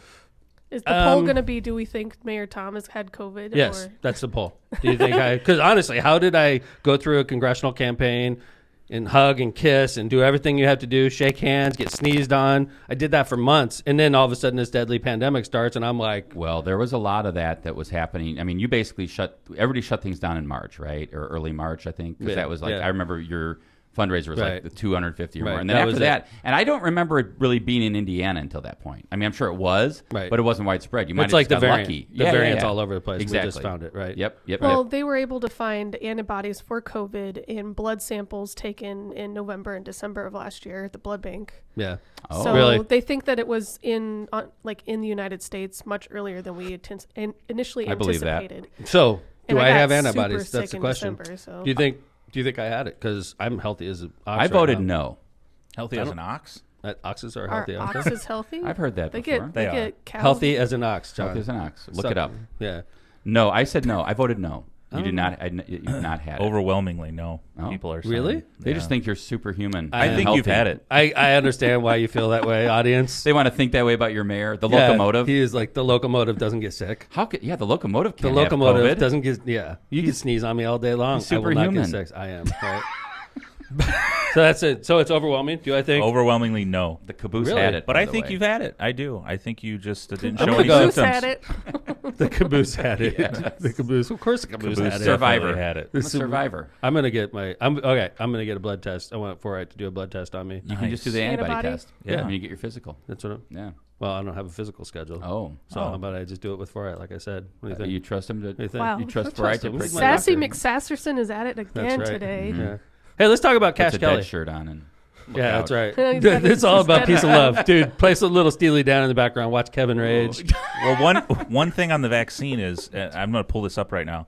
Is the poll going to be, do we think Mayor Tom has had COVID? Yes, Or? that's the poll. Do you think because honestly, how did I go through a congressional campaign and hug and kiss and do everything you have to do, shake hands, get sneezed on? I did that for months. And then all of a sudden this deadly pandemic starts and I'm like, Well, there was a lot of that was happening. I mean, you basically everybody shut things down in March, right? Or early March, I think. Because Yeah, that was like, yeah. I remember your fundraiser was Right. like the 250 or Right, more. And then that was after that, and I don't remember it really being in Indiana until that point. I mean, I'm sure it was, Right. but it wasn't widespread. You might it's have like just the got variant. lucky. The variant's all over the place. Exactly. We just found it, right? Yep. Well, they were able to find antibodies for COVID in blood samples taken in November and December of last year at the blood bank. Yeah. Oh. So Really? they think that it was in the United States much earlier than we initially I believe that. anticipated. So And do I got have super antibodies? That's sick the in question. December, so. Do you think I had it? Because I'm healthy as an ox. I voted no. Healthy as an ox. Oxes are Are healthy. aren't they? oxes healthy? I've heard that They before. get they They are. get cow. Healthy as an ox, John. Healthy as an ox. Look So- it up. Yeah. No, I said no. I voted no. You Oh. did not. You've not had it. Overwhelmingly, no. Oh. People are saying. Really? They Yeah. just think you're superhuman. I and I think you've healthy. had it. I understand why you feel that way, audience. They want to think that way about your mayor, the Yeah, locomotive. He is like the locomotive doesn't get sick. How could? Yeah, the locomotive The can't locomotive have COVID. doesn't get. Yeah, you can sneeze on me all day long. he's I will not get superhuman. sick. I am. Right. So that's it. So it's overwhelming. Do I think? Overwhelmingly, no. The caboose Really? had it. But by I the think way. you've had it. I do. I think you just didn't I'm show gonna any go- Caboose symptoms. had it. The caboose had it. Yes. The caboose. Of course, the caboose, Caboose had it. Survivor. definitely had it. I'm a survivor. I'm gonna get my. I'm okay. I'm gonna get a blood test. I want Forite to do a blood test on me. You can just do the Nice. antibody Antibody? test. Yeah. When you get your physical. That's what. Yeah. Well, I don't have a physical schedule. Oh. So how about I just do it with Forite, like I said? What do you think? You trust him to? What do you think? Wow. You trust I trust Bright to him. prick He's my my Sassy doctor. McSasserson is at it That's again right. today. Yeah. Hey, let's talk about Puts Cash a Kelly. dead shirt on and. look Yeah, out. that's right. He's got It's all his about dead peace of on. love, dude. Place a little Steely down in the background. Watch Kevin rage. Well, one thing on the vaccine is I'm going to pull this up right now.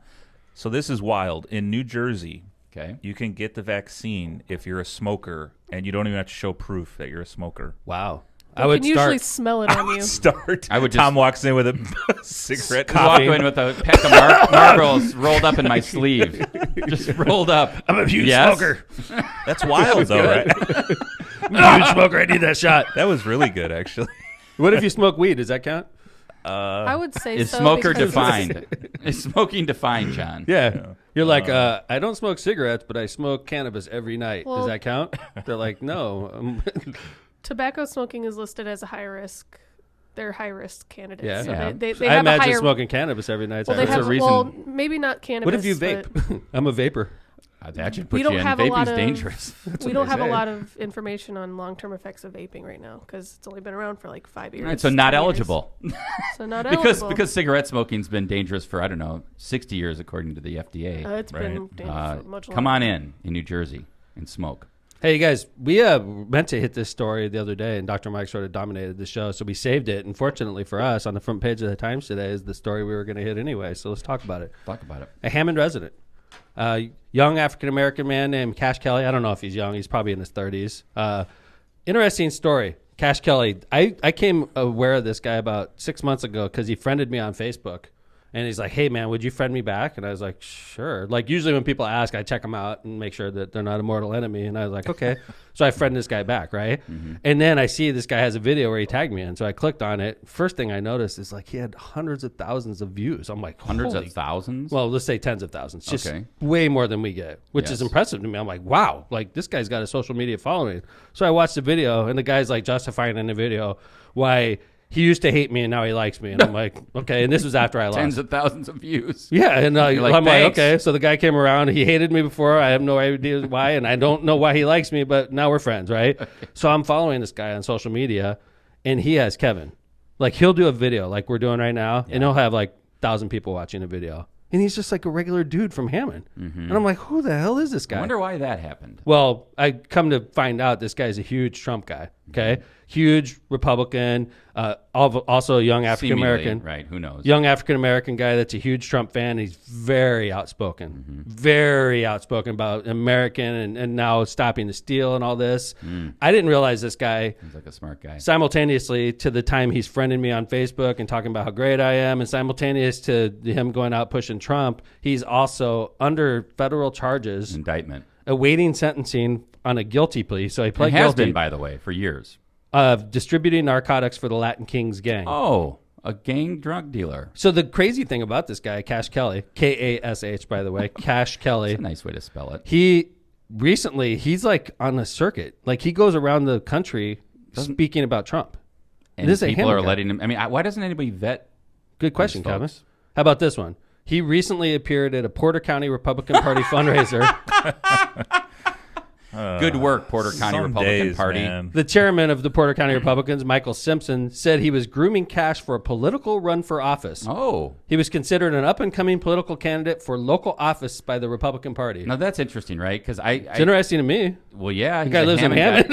So this is wild. In New Jersey, Okay. you can get the vaccine if you're a smoker, and you don't even have to show proof that you're a smoker. Wow. They I would can usually start. smell it on you. Start. I would Tom just- walks in with a cigarette. I walk in with a pack of Marlboros rolled up in my sleeve, just rolled up. I'm a huge Yes? smoker. That's wild, though, right? I'm a huge smoker. I need that shot. That was really good, actually. What if you smoke weed? Does that count? I would say Is so. smoker because- defined? Is smoking defined, John? Yeah. You're like, I don't smoke cigarettes, but I smoke cannabis every night. Well- Does that count? They're like, no. Tobacco smoking is listed as a high risk. They're high risk candidates. Yeah. So Yeah. they I have a imagine higher. smoking cannabis every night. Well, they That's have a reason- well, maybe not cannabis. What if you but vape? I'm a vapor. That should put We don't you in. have a lot Vaping's of- dangerous. We don't they have a say. lot of information on long term effects of vaping right now because it's only been around for like 5 years. All right, so not 10 years. eligible. So not because eligible. because cigarette smoking's been dangerous for, I don't know, 60 years according to the FDA. It's been Right. dangerous for much longer. Come on in New Jersey and smoke. Hey, you guys, we meant to hit this story the other day, and Dr. Mike sort of dominated the show, so we saved it. And fortunately for us, on the front page of the Times today is the story we were going to hit anyway, so let's talk about it. Talk about it. A Hammond resident, young African-American man named Cash Kelly. I don't know if he's young. He's probably in his 30s. Interesting story. Cash Kelly, I came aware of this guy about 6 months ago because he friended me on Facebook. And he's like, hey, man, would you friend me back? And I was like, sure. Like, usually when people ask, I check them out and make sure that they're not a mortal enemy. And I was like, okay. So I friend this guy back, right? And then I see this guy has a video where he tagged me in. So I clicked on it. First thing I noticed is, like, he had hundreds of thousands of views. I'm like, Hundreds of thousands? Well, let's say tens of thousands. Just way more than we get, which is impressive to me. I'm like, wow, like, this guy's got a social media following. So I watched the video, and the guy's, like, justifying in the video why he used to hate me and now he likes me. And I'm like, okay. And this was after I lost. Tens of thousands of views. Yeah. And like, I'm like, thanks. okay. So the guy came around. He hated me before. I have no idea why. And I don't know why he likes me, but now we're friends, right? So I'm following this guy on social media, and he has Kevin. Like, he'll do a video like we're doing right now, and he'll have like 1,000 people watching a video. And he's just like a regular dude from Hammond. And I'm like, who the hell is this guy? I wonder why that happened. Well, I come to find out this guy's a huge Trump guy. Okay. Huge Republican, also a young African-American. Right. Who knows? Young African-American guy that's a huge Trump fan. He's very outspoken. Very outspoken about American and now stopping the steal and all this. I didn't realize this guy, He's like a smart guy. simultaneously to the time he's friending me on Facebook and talking about how great I am, and simultaneous to him going out pushing Trump, he's also under federal charges, Indictment. awaiting sentencing on a guilty plea. So he It pled has guilty been, by the way, for years. of distributing narcotics for the Latin Kings gang. Oh, a gang drug dealer. So the crazy thing about this guy, Cash Kelly, K-A-S-H, by the way, Cash Kelly, That's a nice way to spell it. he recently, he's like on a circuit. Like, he goes around the country speaking about Trump. And this is a people are Hammond guy. letting him. I mean, why doesn't anybody vet? Good question, these Kevin. folks? How about this one? He recently appeared at a Porter County Republican Party fundraiser. Good work, Porter County Some Republican days, Party. man. The chairman of the Porter County Republicans, Michael Simpson, said he was grooming Cash for a political run for office. Oh, He was considered an up-and-coming political candidate for local office by the Republican Party. now that's interesting, right? Because It's interesting to me. well, yeah, The guy lives in Hammond.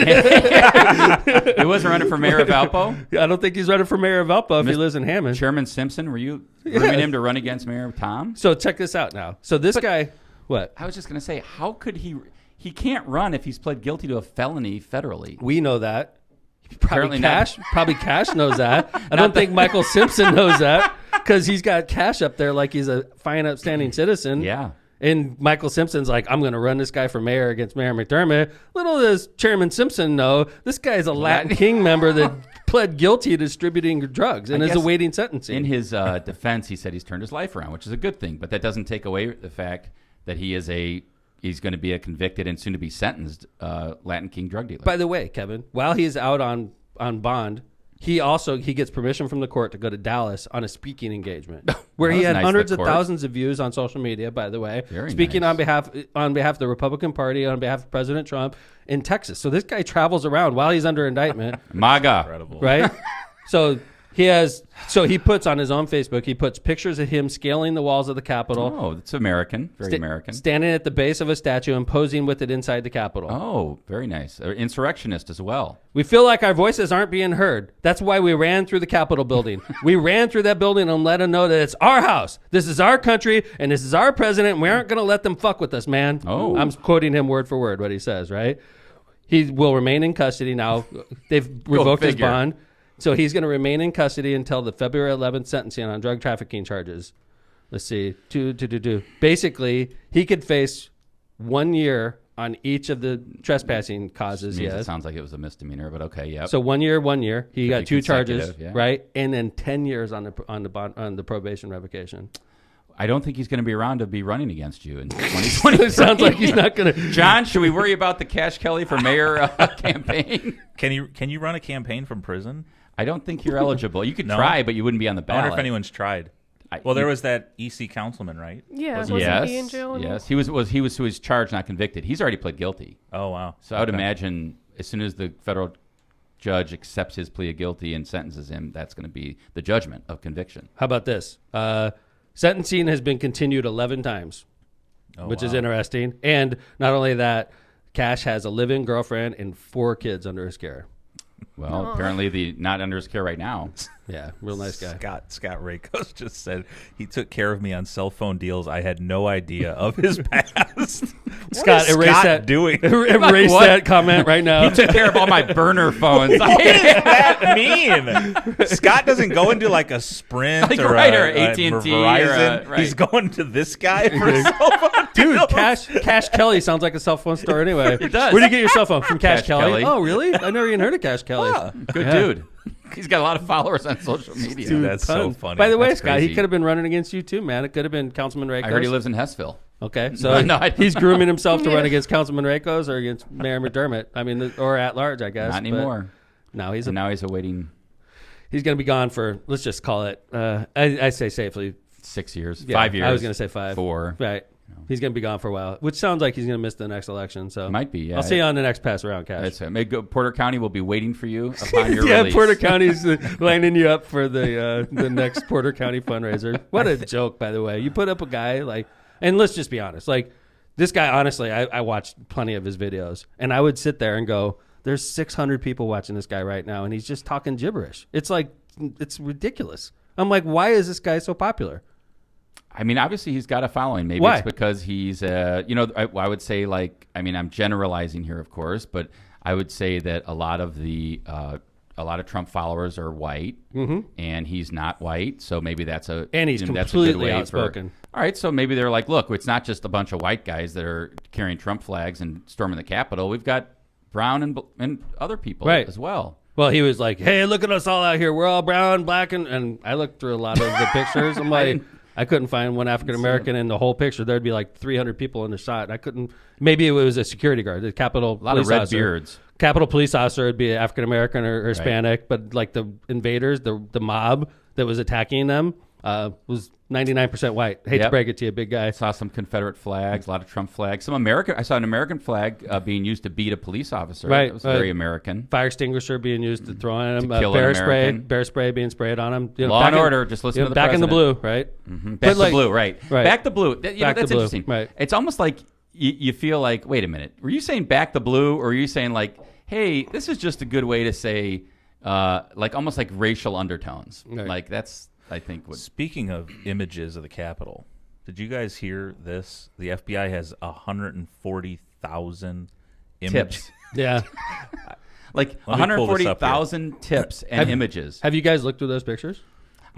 He wasn't running for mayor of Valpo. I don't think he's running for mayor of Valpo if he lives in Hammond. Chairman Simpson, were you grooming him to run against Mayor Tom? So check this out now. So this guy, what? I was just going to say, how could he? He can't run if he's pled guilty to a felony federally. We know that. Apparently not. Probably Cash knows that. I don't think Michael Simpson knows that because he's got Cash up there like he's a fine, upstanding citizen. Yeah. And Michael Simpson's like, I'm going to run this guy for mayor against Mayor McDermott. Little does Chairman Simpson know, this guy is a Latin King member that pled guilty to distributing drugs and I is guess awaiting sentencing. In his defense, he said he's turned his life around, which is a good thing. But that doesn't take away the fact that he's going to be a convicted and soon to be sentenced Latin King drug dealer. By the way, Kevin, while he's out on bond, he gets permission from the court to go to Dallas on a speaking engagement where That he was had nice of hundreds the of court. thousands of views on social media, by the way, Very speaking nice. on behalf of the Republican Party, on behalf of President Trump in Texas. So this guy travels around while he's under indictment, MAGA. Incredible. right? So he puts on his own Facebook, he puts pictures of him scaling the walls of the Capitol. Oh, it's American. Very American. Standing at the base of a statue and posing with it inside the Capitol. Oh, very nice. Insurrectionist as well. We feel like our voices aren't being heard. That's why we ran through the Capitol building. We ran through that building and let them know that it's our house. This is our country, and this is our president, and we aren't going to let them fuck with us, man. Oh. I'm quoting him word for word what he says, right? He will remain in custody now. They've revoked his figure. bond. So he's going to remain in custody until the February 11th sentencing on drug trafficking charges. Let's see. Basically, he could face 1 year on each of the trespassing causes, Means It yes. sounds like it was a misdemeanor, but okay, yep. So 1 year. He Could got be 2 charges, consecutive, yeah. right? And then 10 years on the probation revocation. I don't think he's going to be around to be running against you in 2020. It sounds like he's not going to. John, should we worry about the Cash Kelly for mayor campaign? Can you run a campaign from prison? I don't think you're eligible. You could No? try, but you wouldn't be on the I ballot. wonder if anyone's tried. Well, there was that EC councilman, right? Yeah, Wasn't wasn't Yes, he in jail? yes. He was charged, not convicted. He's already pled guilty. Oh, wow. So I would Okay. imagine as soon as the federal judge accepts his plea of guilty and sentences him, that's going to be the judgment of conviction. How about this? Sentencing has been continued 11 times, which is wow. interesting. And not only that, Cash has a live-in girlfriend and 4 kids under his care. Well, apparently not under his care right now. Yeah, real nice guy. Scott Rakos just said he took care of me on cell phone deals. I had no idea of his past. Scott, erase Scott that. Doing Erase that comment right now. He took care of all my burner phones. What does that mean? Scott doesn't go into like a Sprint Like, or right, a, or AT&T or Verizon. or right. He's going to this guy for his cell phone Dude, deals. Cash Kelly sounds like a cell phone store anyway. It does. Where do you get your cell phone? From Cash Cash Kelly? Kelly. Oh, really? I never even heard of Cash Kelly. Huh. Good dude. He's got a lot of followers on social media. Dude, that's so Tons. funny. By the way, That's Scott, he crazy. could have been running against you too, man. It could have been Councilman Rakos. I heard he lives in Hessville. Okay, so No, I- he's grooming himself to run against Councilman Rakos or against Mayor McDermott. I mean, or at large, I guess. Not but anymore. No, he's So now he's awaiting he's going to be gone for, let's just call it, I say safely, 6 years, yeah, 5 years. I was going to say 5. 4. Right. He's going to be gone for a while, which sounds like he's going to miss the next election. So Might be, yeah. I'll see you on the next pass around, Cash. That's it. Porter County will be waiting for you upon your Yeah, release. Porter County's lining you up for the next Porter County fundraiser. What a joke, by the way. You put up a guy like, and let's just be honest, like this guy. Honestly, I watched plenty of his videos, and I would sit there and go, "There's 600 people watching this guy right now, and he's just talking gibberish. It's like it's ridiculous." I'm like, why is this guy so popular? I mean, obviously he's got a following. Maybe Why? it's because he's, I would say like, I mean, I'm generalizing here, of course, but I would say that a lot of Trump followers are white, and he's not white, so maybe that's a And he's that's a completely good way outspoken. All right, so maybe they're like, look, it's not just a bunch of white guys that are carrying Trump flags and storming the Capitol. We've got brown and other people Right. as well. Well, he was like, "Hey, look at us all out here. We're all brown, black, and I looked through a lot of the pictures. I'm like, I couldn't find one African American in the whole picture. There'd be like 300 people in the shot. I couldn't. Maybe it was a security guard, the Capitol A lot police of red officer. beards. Capitol police officer would be African American or Hispanic, but like the invaders, the mob that was attacking them was 99% white. Hate to Yep. break it to you, big guy. I saw some Confederate flags, a lot of Trump flags. I saw an American flag being used to beat a police officer. Right, That was very American. Fire extinguisher being used to throw on him. To kill an American. Bear spray being sprayed on him. You know, Law back and in- order, just listen you know, to the back in the president. blue, right? Back But to like- blue, right. Right. Back to blue. That's the blue, interesting. right. It's almost like you feel like, wait a minute, were you saying back the blue, or are you saying like, hey, this is just a good way to say, like almost like racial undertones? Right. Like that's, I think, what. Speaking of images of the Capitol, did you guys hear this? The FBI has 140,000 images. Tips. Yeah. Like Let me pull this up here. 140,000 tips and images. Have you guys looked through those pictures?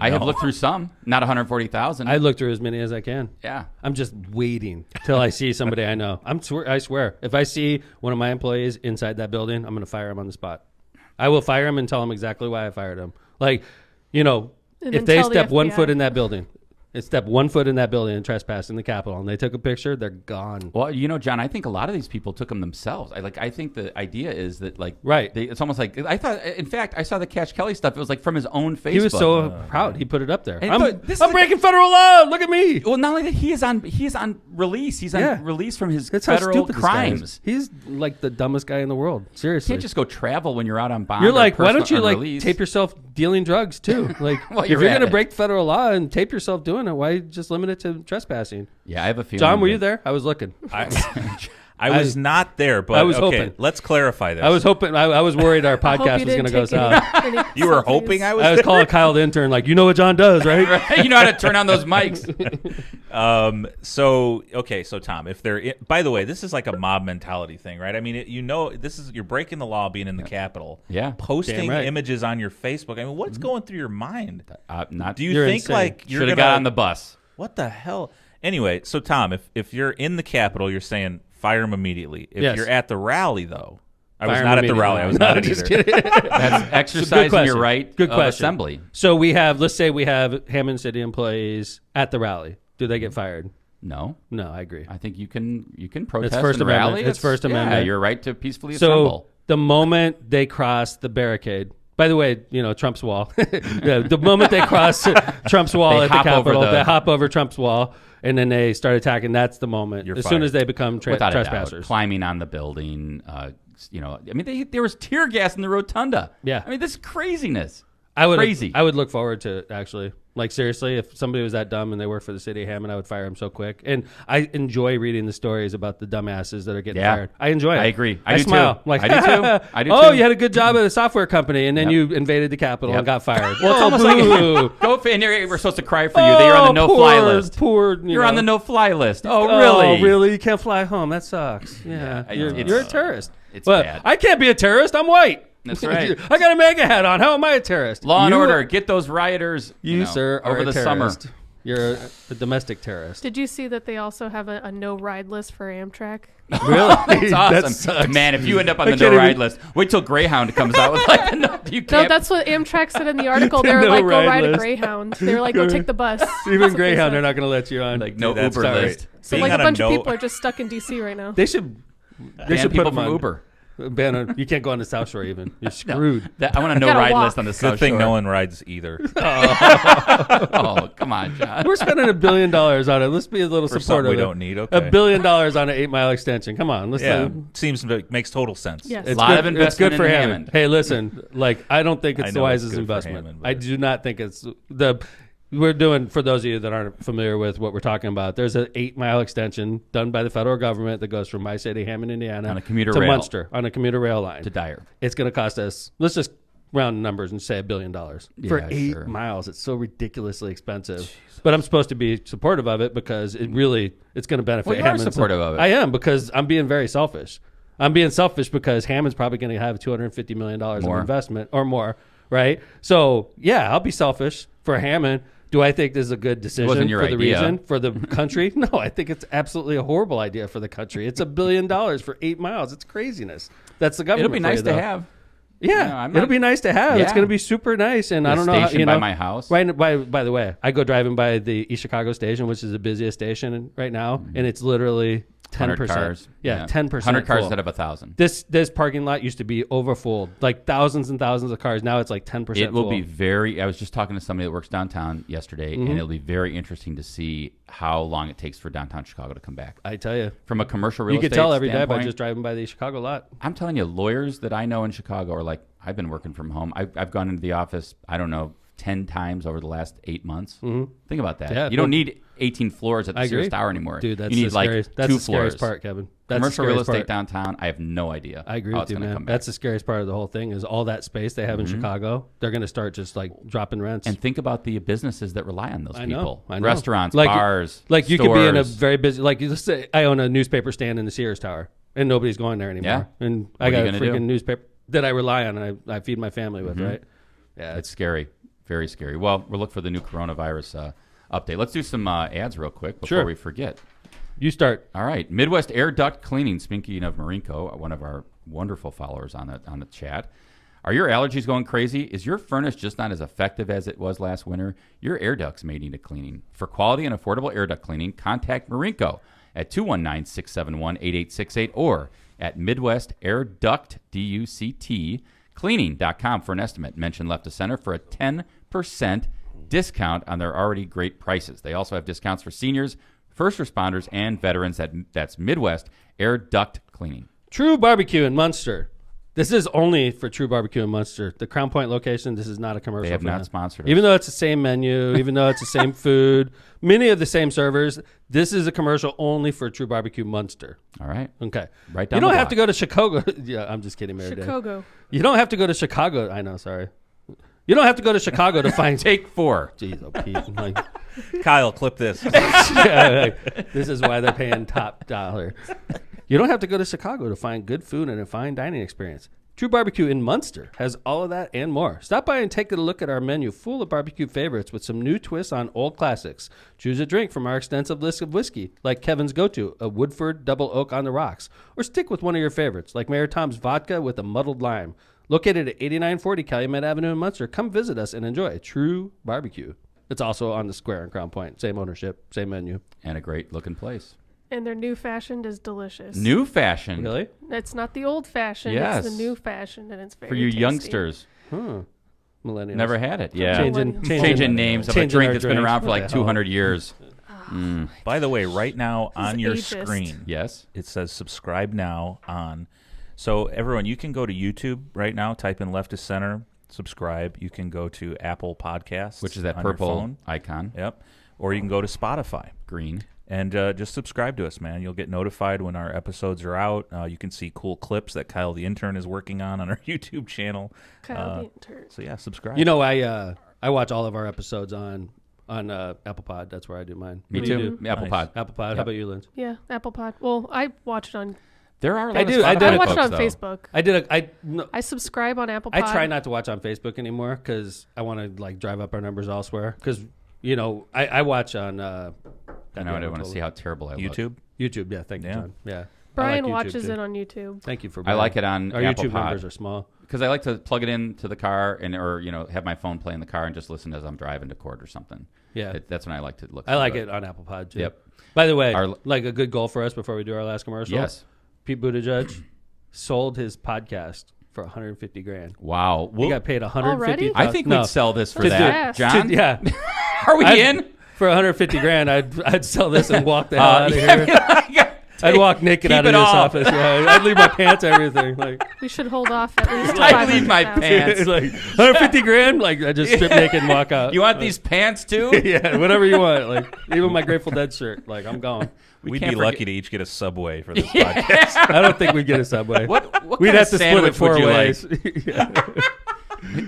I have No. looked through some, not 140,000. I looked through as many as I can. Yeah. I'm just waiting till I see somebody I know. I swear, if I see one of my employees inside that building, I'm going to fire him on the spot. I will fire him and tell him exactly why I fired him. Like, you know, And if then they tell the step 1 FBI. foot in that building, and trespass in the Capitol, and they took a picture, they're gone. Well, you know, John, I think a lot of these people took them themselves. I think the idea is that, like, Right. it's almost like I thought. In fact, I saw the Cash Kelly stuff. It was like from his own Facebook. He was so proud. He put it up there. And I'm, look, this I'm is breaking federal law. Look at me. Well, not only that, he is on release. He's on Yeah. release from his That's how federal stupid this guy is. crimes. He's like the dumbest guy in the world. You Seriously. can't just go travel when you're out on bond. You're or like, why personal- don't you on like release. tape yourself dealing drugs too? Like, Well, if you're you're at going to it. break federal law and tape yourself doing it, why just limit it to trespassing? Yeah, I have a feeling. John, were you that- there? I was looking. I was not there, but I was okay, hoping. let's clarify this. I was hoping. I was worried our I hope podcast you was going to didn't go take south. any You were selfies. hoping I was I was there? calling Kyle the intern, like, you know what John does, right? You know how to turn on those mics. So Tom, if they're by the way, this is like a mob mentality thing, right? I mean, this is you're breaking the law being in the Capitol. Yeah. Posting Damn right. images on your Facebook. I mean, what's going through your mind? Not. Do you You're think insane. like you're should have gonna got on the bus? what the hell? Anyway, so Tom, if you're in the Capitol, you're saying fire him immediately. If Yes. you're at the rally, though, I was Fire not him at the rally. I was immediately. not at Just either. kidding. That's exercising your question. right Good of question. assembly. So let's say we have Hammond City employees at the rally. Do they get fired? No, No, I agree. I think you can protest First and Amendment. rally. It's First yeah, Amendment. your right to peacefully So assemble. the moment they cross the barricade, by the way, you know, Trump's wall. Yeah, the moment they cross Trump's wall They at the hop over Capitol, the- they hop over Trump's wall, and then they start attacking. That's the moment. You're as soon fired. as they become Without a doubt, trespassers. climbing on the building. You know, I mean, there was tear gas in the rotunda. Yeah. I mean, this is craziness. Crazy. I would look forward to it, actually. Like, seriously, if somebody was that dumb and they worked for the city of Hammond, I would fire them so quick. And I enjoy reading the stories about the dumbasses that are getting fired. I enjoy it. I agree. I do smile. too. Like, I do too. I do oh, too. you had a good job at a software company, and then you invaded the Capitol and got fired. Well, it's almost like we're supposed to cry for you that you're on the no-fly list. You're on the no-fly list. Oh, really? Oh, really? You can't fly home. That sucks. Yeah. You're a terrorist. It's but bad. I can't be a terrorist. I'm white. That's right. I got a MAGA hat on. How am I a terrorist? Law and order. Get those rioters. You sir, are over the terrorist. summer. You're a domestic terrorist. Did you see that they also have a no-ride list for Amtrak? Really? That's awesome. Man, if you end up on the no-ride list, wait till Greyhound comes out with like, no, that's what Amtrak said in the article. They were like, go ride a Greyhound. They were like, go take the bus. Even Greyhound, they're not going to let you on. Like, no Uber list. So like a bunch of people are just stuck in D.C. right now. They should put people them from on Uber. You can't go on the South Shore even. You're screwed. I want a no-ride list on the South Shore. Good thing no one rides either. Oh, come on, John. We're spending $1 billion on it. Let's be a little For supportive. something we don't need. Okay. $1 billion on an 8-mile extension. Come on. Makes total sense. Yes. It's a lot good, of investment it's good for in Hammond. Hammond. Hey, listen. Like, I don't think it's the wisest good for investment. Hammond, I do not think it's the. We're doing, for those of you that aren't familiar with what we're talking about, there's an 8-mile extension done by the federal government that goes from my city, Hammond, Indiana, on a commuter to rail. Munster on a commuter rail line To Dyer. It's going to cost us, let's just round numbers and say $1 billion for 8 miles. It's so ridiculously expensive. Jesus. But I'm supposed to be supportive of it because it's going to benefit Well, you Hammond. are supportive of it. I am, because I'm being very selfish. I'm being selfish because Hammond's probably going to have $250 million of investment or more, right? So, yeah, I'll be selfish for Hammond. Do I think this is a good decision for the region, for the country? No, I think it's absolutely a horrible idea for the country. It's $1 billion for 8 miles. It's craziness. That's the government. It'll be nice to have. Yeah, it'll be nice to have. Yeah. It's going to be super nice. And I don't know how, by my house. Right. By the way, I go driving by the East Chicago station, which is the busiest station right now, and it's literally 10%. Cars. Yeah, 10%. 100 cars instead of 1,000. This parking lot used to be overfull, like thousands and thousands of cars. Now it's like 10% It will full. be very. I was just talking to somebody that works downtown yesterday, and it'll be very interesting to see how long it takes for downtown Chicago to come back. I tell you, from a commercial real estate you can tell every day standpoint, by just driving by the Chicago lot. I'm telling you, lawyers that I know in Chicago are like, I've been working from home. I've gone into the office, I don't know, 10 times over the last 8 months. Mm-hmm. Think about that. Yeah, you don't need 18 floors at the Sears Tower anymore. Dude, that's you need like that's 2 the floors. Scariest part, Kevin. That's commercial real estate part. Downtown, I have no idea. I agree with you, man. That's the scariest part of the whole thing is all that space they have in Chicago. They're going to start just like dropping rents. And think about the businesses that rely on those people. I know. Restaurants, like, bars, like you stores. could be in a very busy, like let's say I own a newspaper stand in the Sears Tower and nobody's going there anymore. Yeah. And I got a freaking newspaper that I rely on and I feed my family with, right? Yeah. It's scary. Very scary. Well, we'll look for the new coronavirus update. Let's do some ads real quick before we forget. You start. All right. Midwest Air Duct Cleaning, Spinky of Marinko, one of our wonderful followers on the chat. Are your allergies going crazy? Is your furnace just not as effective as it was last winter? Your air ducts may need a cleaning. For quality and affordable air duct cleaning, contact Marinko at 219-671-8868 or at Midwest Air Duct, DUCT, cleaning.com for an estimate. Mention Left to Center for a 10% discount on their already great prices. They also have discounts for seniors, first responders, and veterans. That's Midwest Air Duct Cleaning. True Barbecue in Munster. This is only for True Barbecue in Munster. The Crown Point location, this is not a commercial. They have not sponsored us. Even though it's the same menu, even though it's the same food, many of the same servers, this is a commercial only for True Barbecue Munster. All right. Okay. Right down You don't the have block. to go to Chicago. Yeah, I'm just kidding, Mary Chicago. Day. You don't have to go to Chicago. I know, sorry. You don't have to go to Chicago to find... Take 4. Jeez, oh, Pete. Like, Kyle, clip this. yeah, like, this is why they're paying top dollar. You don't have to go to Chicago to find good food and a fine dining experience. True Barbecue in Munster has all of that and more. Stop by and take a look at our menu full of barbecue favorites with some new twists on old classics. Choose a drink from our extensive list of whiskey, like Kevin's go-to, a Woodford Double Oak on the Rocks, or stick with one of your favorites, like Mayor Tom's Vodka with a muddled lime. Located at 8940 Calumet Avenue in Munster, come visit us and enjoy True Barbecue. It's also on the square in Crown Point. Same ownership, same menu. And a great looking place. And their new fashioned is delicious. New fashioned. Really? It's not the old fashioned. Yes. It's the new fashioned, and it's very For you tasty. youngsters. Millennials. Never had it. Yeah. Changing names of a changing drink our that's been drinks. around for like What the hell? 200 years. By the way, right now on your ageist. screen, Yes. it says subscribe now on. So everyone, you can go to YouTube right now, type in Left to Center, subscribe, you can go to Apple Podcasts, which is that on your purple phone. icon. Yep. Or you can go to Spotify. Green. And just subscribe to us, man. You'll get notified when our episodes are out. You can see cool clips that Kyle the intern is working on our YouTube channel. Kyle the intern. So yeah, subscribe. You know, I watch all of our episodes on Apple Pod. That's where I do mine. Me What do you too. do? Apple Nice. Pod. Apple Pod. Yep. How about you, Linz? Yeah, Apple Pod. Well, I watch it on. There are a lot I of do. I Spotify did. I watch it folks, on though. Facebook. I subscribe on Apple I Pod. try not to watch on Facebook anymore because I want to like drive up our numbers elsewhere. Because I watch on. I know. I don't want to see how terrible I look. YouTube. YouTube. Yeah, thank you, Yeah. John. Yeah, Brian I like YouTube, watches too. it on YouTube. Thank you for. I like it on Our Apple YouTube Pod. numbers are small. Because I like to plug it into the car or have my phone play in the car and just listen as I'm driving to court or something. Yeah, That's when I like to look. I like through it on Apple Pod too. Yep. By the way, Our- like a good goal for us before we do our last commercial. Yes. Pete Buttigieg sold his podcast for $150,000. Wow. He got paid $150,000. I think we'd sell this for To that. do- John? Yeah, Are we I'd- in? for $150,000, I'd sell this and walk the hell out of here. Yeah. I'd walk naked Keep out of it this off. office. Yeah, I'd leave my pants, everything. Like, We should hold off at least. I leave my 500,000. pants. like $150,000. Like I just strip naked and walk out. You want these pants too? Yeah, whatever you want. Like even my Grateful Dead shirt. Like I'm gone. We'd can't be forget- lucky to each get a Subway for this podcast. I don't think we'd get a Subway. What We'd kind have of to split it sandwich 4 would you ways. like?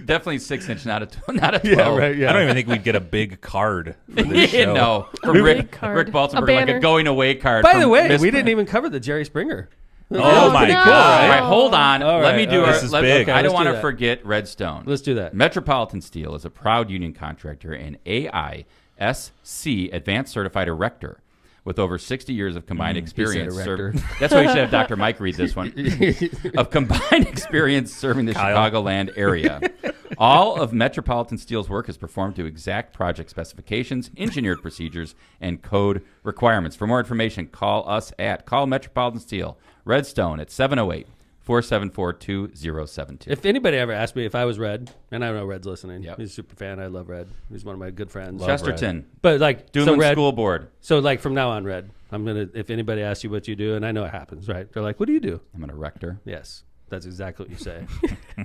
Definitely 6-inch, not a 12. Yeah, right. Yeah. I don't even think we'd get a big card for this show. No, from Big Rick card. Baltimore, A like a banner. going away card. By from the way, Miss- we didn't even cover the Jerry Springer. Oh my No. All God! right, hold on. All Let right, me do all our. right. This is let- big. I Let's don't do want to that. forget Redstone. Let's do that. Metropolitan Steel is a proud union contractor and AISC Advanced Certified Erector with over 60 years of combined experience. erector. That's why you should have Dr. Mike read this one. Of combined experience serving the Kyle. Chicagoland area. All of Metropolitan Steel's work is performed to exact project specifications, engineered procedures, and code requirements. For more information, call Metropolitan Steel, Redstone at 708-474-2072. If anybody ever asked me if I was Red, and I know Red's listening. Yep. He's a super fan. I love Red. He's one of my good friends. Chesterton, But like Doomland so Red, School Board. So like from now on, Red, I'm gonna. If anybody asks you what you do, and I know it happens, right? They're like, "What do you do?" I'm an erector. Yes, that's exactly what you say.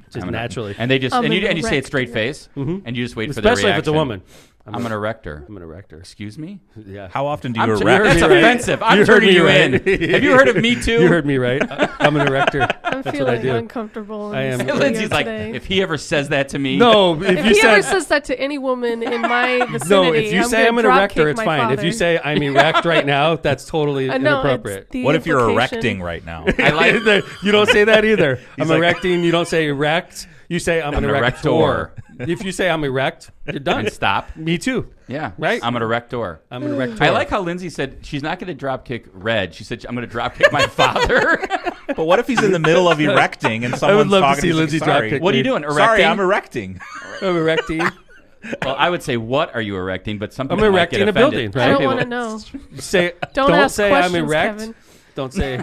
Just I'm an- naturally, And they just I'm and you an say it straight erector. face, and you just wait for their especially reaction. if it's a woman. I'm an erector. I'm an erector. Excuse me? Yeah. How often do you I'm erect? That's me right. offensive. I'm You heard turning me you right. in. Have you heard of Me Too? You heard me right. I'm an erector. I'm That's what I feeling do. uncomfortable. in I am- this And Lindsay's studio like, today. if he ever says that to me. No, if If you he ever said says that to any woman in my vicinity, no, if you say I'm an gonna erector, dropkick it's my fine. If you father. say I'm erect right now, that's totally No, it's inappropriate. the What if you're implication. erecting right now? I like You don't say that either. I'm like- erecting. You don't say erect. You say I'm an an erector. erector. If you say I'm erect, you're done. and stop. Me too. Yeah. Right? I'm an erector. I'm an erector. I like how Lindsay said she's not going to drop kick Red. She said, I'm going to drop kick my father. But what if he's in the middle of erecting and someone's love to talking see he's like, Lindsay sorry. dropkick What are you doing? Erecting? Sorry, I'm erecting. I'm erecting. Well, I would say, what are you erecting? But some I'm people might get erecting a offended. building, I right? don't People- want to know. Say Don't ask say I'm questions, erect. Kevin. Don't say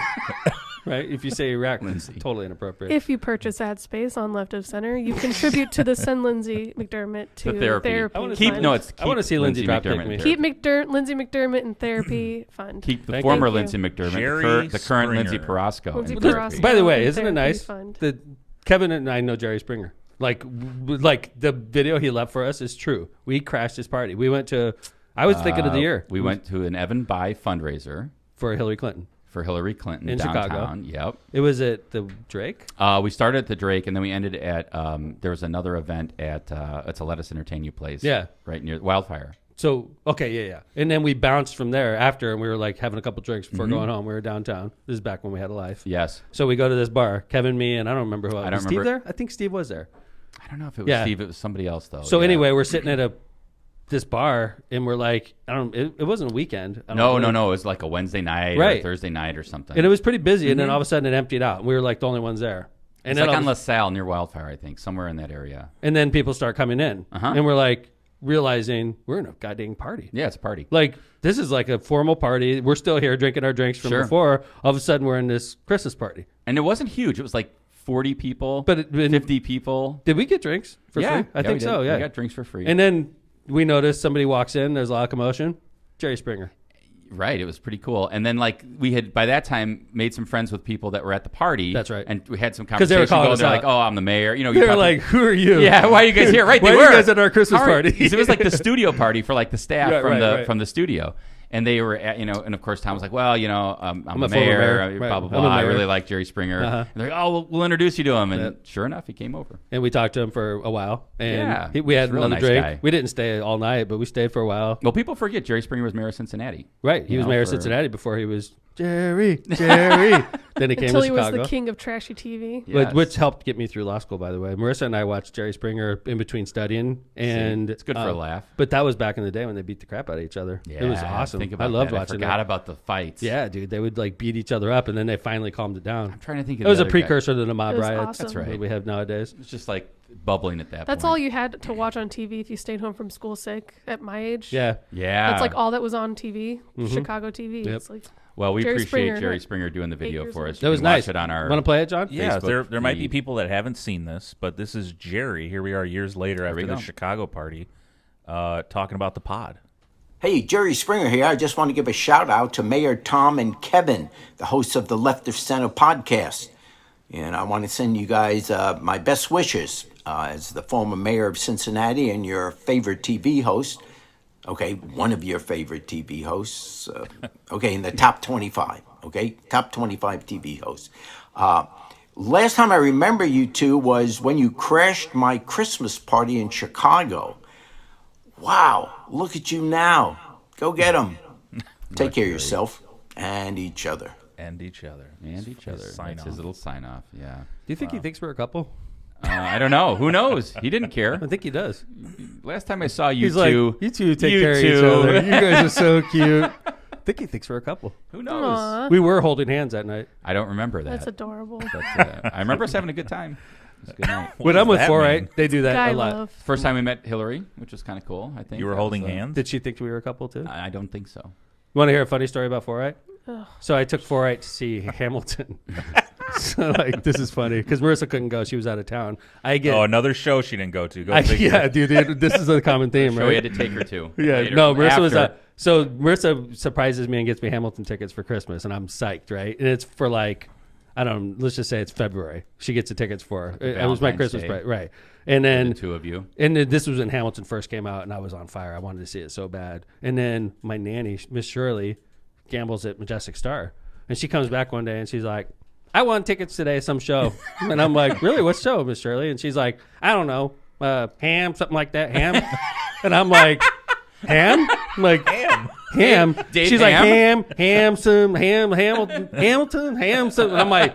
right. If you say erect, it's Lindsay. totally inappropriate. If you purchase ad space on Left of Center, you contribute to the Send Lindsay McDermott to The therapy. I wanna Keep fund. no, it's I wanna keep see Lindsay drop kick McDermott me. in Keep therapy. Lindsay McDermott in therapy fund. Keep the Thank former you. Lindsay McDermott, Jerry the current Lindsay Springer. Porosco. Lindsay in Well, therapy. Porosco. by the way, in isn't it therapy nice fund. that Kevin and I know Jerry Springer? Like the video he left for us is true. We crashed his party. We went to. I was thinking of the year. We went to an Evan Buy fundraiser for Hillary Clinton. for Hillary Clinton In downtown. Chicago. Yep. It was at the Drake. We started at the Drake, and then we ended at there was another event at it's a Let Us Entertain You place. Yeah. right near Wildfire. So okay, yeah. And then we bounced from there after, and we were like having a couple drinks before Mm-hmm. going home. We were downtown. This is back when we had a life. Yes, So we go to this bar. Kevin, me, and I don't remember who else. I don't Was Steve remember. there? I think Steve was there. I don't know if it was Yeah. Steve. It was somebody else though. So Yeah. anyway, we're sitting at this bar, and we're like, I don't. It wasn't a weekend. I don't No. know. It was like a Wednesday night or Right. a Thursday night or something. And it was pretty busy, and then all of a sudden it emptied out. And we were like the only ones there. And It's then like all on of a- LaSalle near Wildfire, I think, somewhere in that area. and then people start coming in, Uh-huh. and we're like realizing we're in a goddamn party. Yeah, it's a party. Like this is like a formal party. We're still here drinking our drinks from Sure. before. All of a sudden we're in this Christmas party. And it wasn't huge. It was like 40 people, But 50 people. did we get drinks for Yeah, free? I we think did. so. Yeah. We got drinks for free. And then we noticed somebody walks in. There's a lot of commotion. Jerry Springer. Right. It was pretty cool. And then like we had by that time made some friends with people that were at the party. That's right. And we had some 'Cause conversation. they were calling us They're out. like, oh, I'm the mayor. You know, They're like, who are you? yeah, why are you guys here? Right. Why They are were. you guys at our Christmas party? It was like the studio party for like the staff Right, from the studio. And they were, at, and of course Tom was like, well, I'm a the former mayor, mayor. blah, Right. blah, I'm blah. a I mayor. really like Jerry Springer. Uh-huh. And they're like, oh, we'll introduce you to him. And sure enough, he came over. And we talked to him for a while. And Yeah, we had he's a real another nice drink. guy. We didn't stay all night, but we stayed for a while. Well, people forget Jerry Springer was mayor of Cincinnati. Right. He You was know, mayor of for- Cincinnati before he was Jerry. Then he came Until to he was Chicago. the king of trashy TV. Yes. Which helped get me through law school, by the way. Marissa and I watched Jerry Springer in between studying, and it's good for a laugh. But that was back in the day when they beat the crap out of each other. Yeah, It was awesome. Think about I loved that. watching I forgot that. about the fights. Yeah, dude, they would like beat each other up, and then they finally calmed it down. I'm trying to think of It was the a other guy. precursor to the mob It was riots. awesome. That's right. that we have nowadays. It's just like bubbling at that point. That's all you had to watch on TV if you stayed home from school sick at my age. Yeah, Yeah. That's like all that was on TV, Chicago TV. Yep. It's like, Well, we Jerry appreciate Springer. Jerry Springer doing the video years for old. us. that You was can watch nice. it on our Want to play it, John? Yeah, Facebook there might be feed. people that haven't seen this, but this is Jerry. Here we are years later we after the go. Chicago party, talking about the pod. Hey, Jerry Springer here. I just want to give a shout out to Mayor Tom and Kevin, the hosts of the Left of Center podcast. And I want to send you guys my best wishes as the former mayor of Cincinnati and your favorite TV host. Okay, one of your favorite TV hosts. Okay, in the top 25. Okay, top 25 TV hosts. Last time I remember you two was when you crashed my Christmas party in Chicago. Wow, look at you now. Go get them. Take care of yourself and each other. And each other. And each other. Sign That's his off. little sign off. Yeah. Do you think he thinks we're a couple? I don't know. Who knows? He didn't care. I think he does. Last time I saw you He's two, like, you two take you care of each two." other. You guys are so cute. I think he thinks we're a couple. Who knows? aw, We were holding hands that night. I don't remember that. that's adorable. But, I remember us having a good time. It was a good night. When does I'm with that 4-8, mean? they do that Guy a lot. love. First time we met Hillary, which was kind of cool. I think You were That holding was, hands? Did she think we were a couple too? I don't think so. You want to hear a funny story about 4-8? Ugh. So I took 4-8 to see Hamilton. So like, this is funny because Marissa couldn't go; she was out of town. I get, Oh, another show she didn't go to. Go figure. yeah, dude. This is a common theme, So we right? had to take her to. Yeah, later, no, Marissa was after. out. So Marissa surprises me and gets me Hamilton tickets for Christmas, and I'm psyched, right? And it's for like, I don't know, let's just say it's February. She gets the tickets for. It was my Valentine's Christmas Day. present, right? And then The two of you. And then this was when Hamilton first came out, and I was on fire. I wanted to see it so bad. And then my nanny, Miss Shirley, gambles at Majestic Star, and she comes back one day and she's like, "I won tickets today, some show." And I'm like, "Really? What show, Miss Shirley?" And she's like, "I don't know, Ham, something like that, Ham." And I'm like, "Ham?" I'm like, Ham. Dave She's Ham? like, Hamilton, Ham, something. I'm like,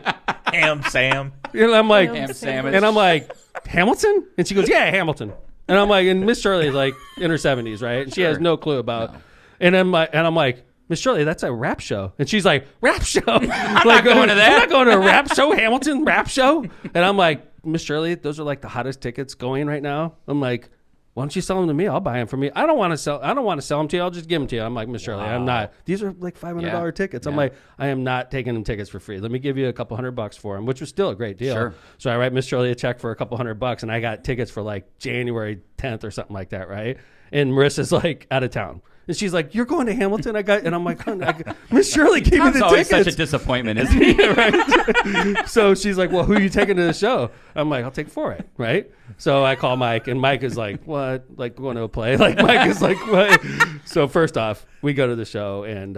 Ham Sam. and I'm like, Ham sandwich. and I'm like, Hamilton? And she goes, yeah, Hamilton. And I'm like, and Miss Shirley is like in her 70s, right? And she has no clue about. And I'm like, Miss Shirley, that's a rap show. And she's like, rap show? I'm not going to that. I'm not going to a rap show, Hamilton rap show. And I'm like, Miss Shirley, those are like the hottest tickets going right now. I'm like, why don't you sell them to me? I'll buy them for me. I don't want to sell them to you. I'll just give them to you. I'm like, Miss Shirley, I'm not. These are like $500 Yeah. tickets. I'm Yeah. like, I am not taking them tickets for free. Let me give you a couple $100 for them, which was still a great deal. Sure. So I write Miss Shirley a check for a couple $100, and I got tickets for like January 10th or something like that, right? And Marissa's like out of town. And she's like, "You're going to Hamilton?" And I'm like, Miss Shirley gave me Tom's the always tickets. such a disappointment, isn't he? Right? So she's like, "Well, who are you taking to the show?" I'm like, "I'll take 4-8, right?" So I call Mike, and Mike is like, "What? Like going to a play?" Like Mike is like, "What?" So first off, we go to the show, and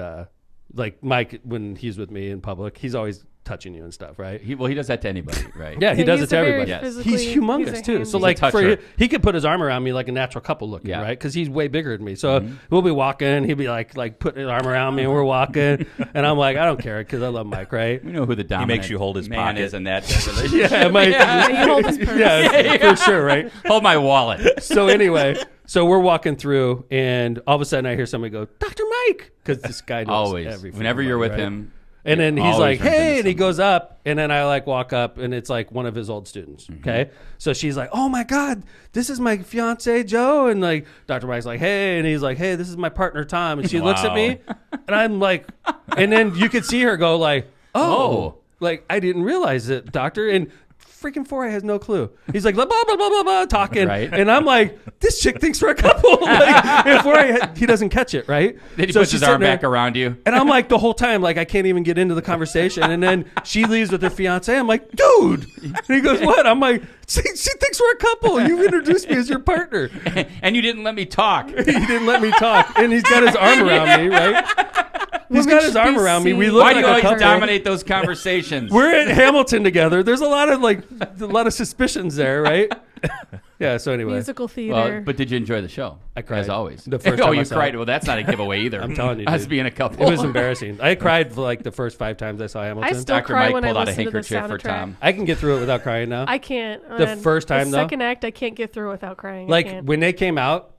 like Mike, when he's with me in public, he's always touching you and stuff, right? He does that to anybody, right? Yeah, he does it he's to a very everybody. Yes. physically- He's humongous a too. So handy- like a toucher. he could put his arm around me like a natural couple looking, Yeah. right? Because he's way bigger than me. So we'll be walking, he'll be like putting his arm around me, and we're walking, and I'm like, I don't care because I love Mike, right? We know who the dominant makes you hold his man pocket. is in that relationship. Yeah, Mike. Yeah, you hold his purse. Yeah, for sure, right? Hold my wallet. So anyway, so we're walking through, and all of a sudden I hear somebody go, "Dr. Mike," because this guy knows Always. every Whenever freaking you're body, with right? him. And then he's always like, runs into "Hey," and he somebody. goes up, and then I like walk up, and it's like one of his old students. Mm-hmm. Okay, so she's like, "Oh my God, this is my fiance Joe," and like Dr. Mike's like, "Hey," and he's like, "Hey, this is my partner Tom," and she looks at me, and I'm like, and then you could see her go like, "Oh, Oh. like I didn't realize it, doctor," and freaking 4A has no clue. He's like, blah, blah, blah, blah, blah, talking. Right. And I'm like, this chick thinks we're a couple. Like, and 4A, he doesn't catch it, right? Then he So puts she's his arm sitting there, back around you. and I'm like, the whole time, like, I can't even get into the conversation. And then she leaves with her fiance. I'm like, dude. And he goes, what? I'm like, she thinks we're a couple. You introduced me as your partner. And you didn't let me talk. He didn't let me talk. And he's got his arm around me, right? He's got his arm around me. We look Why like do you a always couple. dominate those conversations? We're at Hamilton together. There's a lot of suspicions there, right? Yeah. So anyway, Musical theater. Well, but did you enjoy the show? I cried. As always. The first oh, time I you saw cried. it. Well, that's not a giveaway either. I'm telling you, Us dude. being a couple. It was embarrassing. I cried for like the first 5 times I saw Hamilton. I still Dr. cry Mike when I pulled out a listen to the handkerchief for soundtrack. Tom. I can get through it without crying now. I can't. The man. first time, the though? second act, I can't get through without crying. I Like can't. when they came out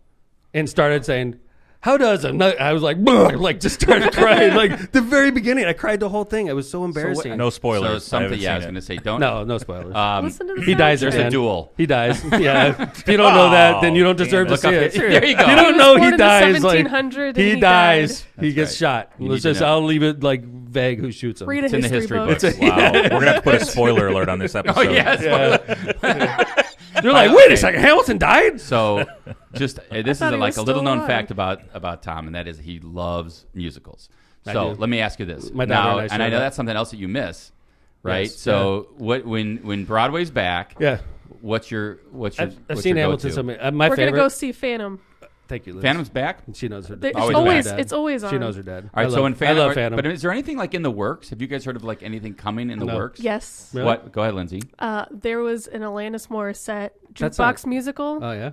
and started saying, "How does a nut?" I was like, like just started crying. Like the very beginning, I cried the whole thing. It was so embarrassing. No spoilers. So something. Yeah, I was going going to say don't. No spoilers. Listen to the He dies soundtrack. there. There's a duel. He dies. Yeah. If you don't know that, then you don't deserve to Look see up it. here. There you go. If you He don't was know born he in the dies. Like 1700s and he he dies. died. He gets right. shot. You Let's need to just. know. I'll leave it like vague who shoots him. Read a It's in the history history book. books. Wow. We're going to have to put a spoiler alert on this episode. Oh yes. They're like, wait a second, Hamilton died. So, just this is thought he like was a little still known alive. fact about Tom, and that is he loves musicals. I So do. let me ask you this My daughter now, and I and I share know that. that's something else that you miss, right? Yes. So when Broadway's back, Yeah. what's your I've what's seen your Hamilton go-to? so many. My We're favorite. gonna go see Phantom. Thank you, Liz. Phantom's back. She knows her. It's Always always bad. it's always on. She knows her dad. All right, I so love, when Phantom, I love Phantom. but is there anything like in the works? Have you guys heard of like anything coming in the No. works? Yes. Really? What? Go ahead, Lindsay. There was an Alanis Morissette That's jukebox not- musical Oh yeah.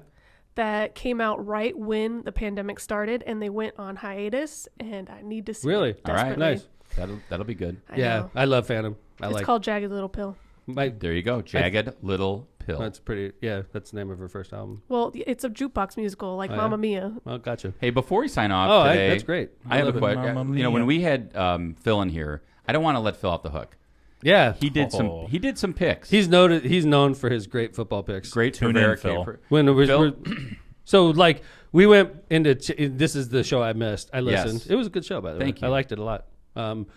that came out right when the pandemic started, and they went on hiatus. And I need to see. Really? It All right. desperately. Nice. That'll be good. I Yeah, know. I love Phantom. I It's like. called Jagged Little Pill. My, There you go. Jagged Little Pill. that's pretty. Yeah, that's the name of her first album. Well, it's a jukebox musical like Oh, yeah? Mamma Mia. Oh, gotcha. Hey, before we sign off Oh, today, that's great. I have a love it. question. Mamma You know, when mia. we had Phil in here, I don't want to let Phil off the hook. Yeah, He did Oh. some picks. he's noted. He's known for his great football picks. great Tune in, prevaricate Phil. for- When it was, Phil? so like we went into this is the show I missed. I Yes. listened. It was a good show by the way. Thank you. I liked it a lot.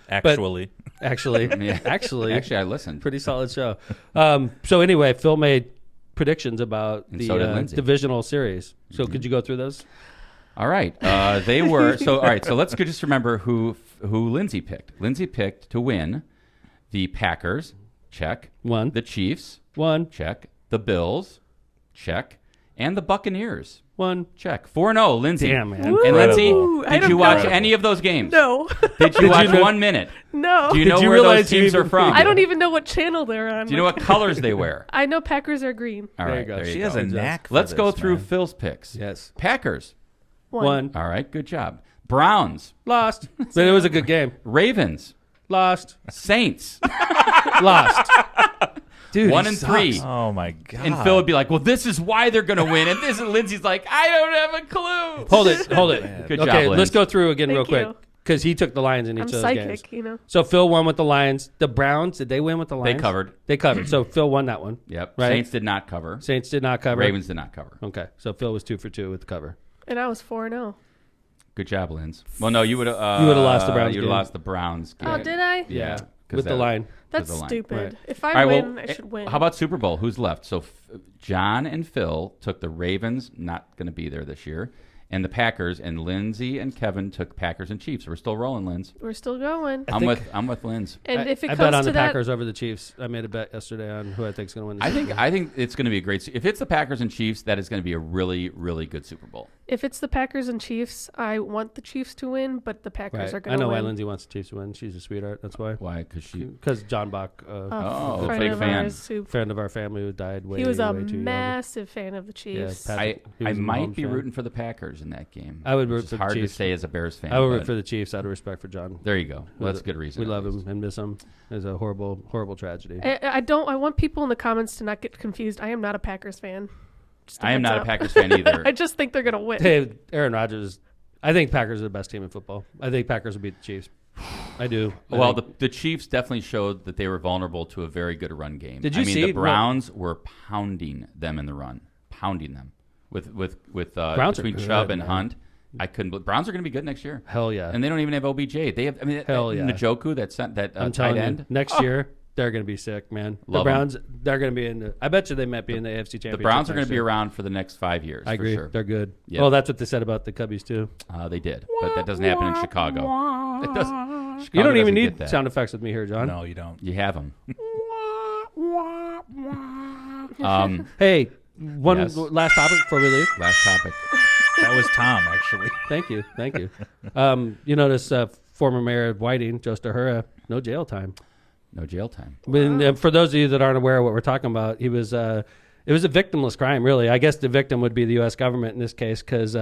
Actually. Actually, Yeah. actually, I listened. pretty solid show. So anyway, Phil made predictions about And the so did Lindsay. divisional series. So could you go through those? All right, they were so. All right, so let's just remember who Lindsay picked. Lindsay picked to win the Packers. Check. One. The Chiefs. One. Check. The Bills. Check. And the Buccaneers. One. Check. 4-0, Lindsay. Damn, man. And Lindsay, Woo! I did don't you watch know. any of those games? No, Did you watch know- 1 minute? no. Do you Did know you where those realize you teams are even- from? I don't even know what channel they're on. Do you know what colors they wear? I know Packers are green. All There right, you go. there you She go. has a knack for Let's go this, through man. Phil's picks. Yes. Packers. One. All right, good job. Browns. Lost. But it was a good game. Ravens. Lost. Saints. Lost. Dude, 1 he and sucks. 3. Oh, my God. And Phil would be like, well, this is why they're going to win. And this and Lindsay's like, I don't have a clue. Hold it. Good Okay, job, let's Linz. go through again real Thank quick you. because he took the Lions in each I'm of those psychic, games. you know. So Phil won with the Lions. The Browns, did they win with the They Lions? covered. They covered. So Phil won that one. Yep. Right. Saints did not cover. Saints did not cover. Ravens did not cover. Okay, so Phil was 2 for 2 with the cover. And I was 4-0. Good job, Linz. Well, no, you would have. You would've lost the Browns You would game. have lost the Browns. Oh, game. did I? Yeah. 'cause with the that- line. That's the line. stupid. Right. If I All right, win, well, I should win. How about Super Bowl? Who's left? So John and Phil took the Ravens, not going to be there this year, and the Packers, and Lindsay and Kevin took Packers and Chiefs. We're still rolling, Linz. We're still going. I'm with Linz. And if it I comes bet on to the that, Packers over the Chiefs. I made a bet yesterday on who I think is going to win. The I Super think Bowl. it's going to be a great. If it's the Packers and Chiefs, that is going to be a really, really good Super Bowl. if it's the Packers and Chiefs, I want the Chiefs to win, but the Packers Right. are I going to know win. why Lindsay wants the Chiefs to win. She's a sweetheart. That's why. Why? Because she. Because John Bach, Oh, friend big of fan. ours who- friend of our family who died way, he was a way too young. massive fan of the Chiefs. Pat- I he was a might Mahomes be fan. rooting for the Packers in that game. I would which root is for the hard Chiefs. to say as a Bears fan. I would root but for the Chiefs out of respect for John. There you go. Well, that's a good reason. We at love least. him and miss him. It's a horrible, horrible tragedy. I want people in the comments to not get confused. I am not a Packers fan. Just I am heads not a up. Packers fan either. I just think they're going to win. Hey, Aaron Rodgers. I think Packers are the best team in football. I think Packers will beat the Chiefs. I do. Well, the Chiefs definitely showed that they were vulnerable to a very good run game. Did you I mean, see- the Browns were pounding them in the run, pounding them with Browns are between good, Chubb and man. Hunt. I couldn't. Browns are going to be good next year. Hell yeah. And they don't even have OBJ. They have. I mean, Hell yeah. Njoku, that I'm tight telling end. you, next year they're going to be sick, man. Love the Browns, they're going to be in the. I bet you they might be in the AFC Championship. The Browns are going next to be year. around for the next 5 years. I agree. For sure. They're good. Yep. Well, that's what they said about the Cubbies too. They did, but that doesn't happen in Chicago. It does. Chicago You don't even doesn't get need that. sound effects with me here, John. No, you don't. You have them. Hey, one Yes. last topic before we leave. Last topic. That was Tom, actually. Thank you. You notice former Mayor of Whiting, Joe Stahura, no jail time. No jail time. For those of you that aren't aware of what we're talking about, he was it was a victimless crime, really. I guess the victim would be the U.S. government in this case because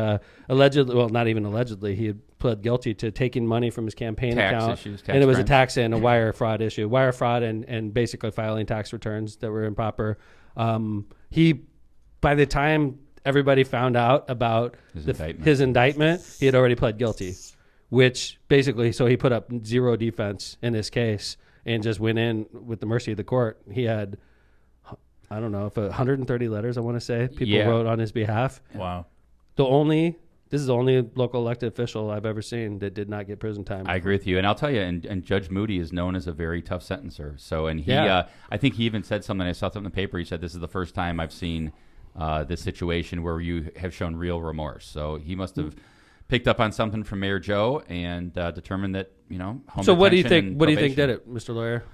allegedly, well, not even allegedly, he had pled guilty to taking money from his campaign Tax account. issues, tax and it was a crimes. tax and a wire fraud issue. Wire fraud and basically filing tax returns that were improper. By the time everybody found out about his indictment, he had already pled guilty, which basically, so he put up zero defense in this case and just went in with the mercy of the court. He had, I don't know, if 130 letters, I want to say, people wrote on his behalf. Wow. This is the only local elected official I've ever seen that did not get prison time. I agree with you, and I'll tell you. And Judge Moody is known as a very tough sentencer. So, and he, Yeah. I think he even said something. I saw something in the paper. He said, "This is the first time I've seen this situation where you have shown real remorse." So he must have picked up on something from Mayor Joe and determined that home So what do you detention think? and What do you think probation. did it, Mr. Lawyer?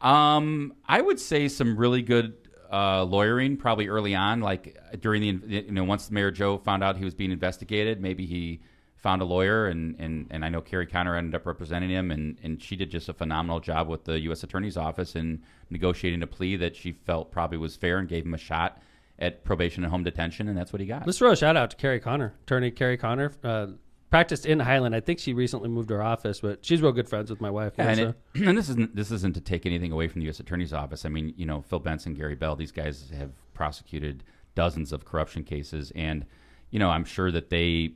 I would say some really good lawyering, probably early on, like during the once Mayor Joe found out he was being investigated, maybe he found a lawyer, and I know Carrie Connor ended up representing him, and she did just a phenomenal job with the U.S. Attorney's Office in negotiating a plea that she felt probably was fair and gave him a shot at probation and home detention, and that's what he got. Let's throw a shout out to Carrie Connor, attorney Carrie Connor. Practiced in Highland. I think she recently moved her office, but she's real good friends with my wife. Yeah, and this isn't to take anything away from the U.S. Attorney's Office. I mean, Phil Benson, Gary Bell, these guys have prosecuted dozens of corruption cases, and I'm sure that they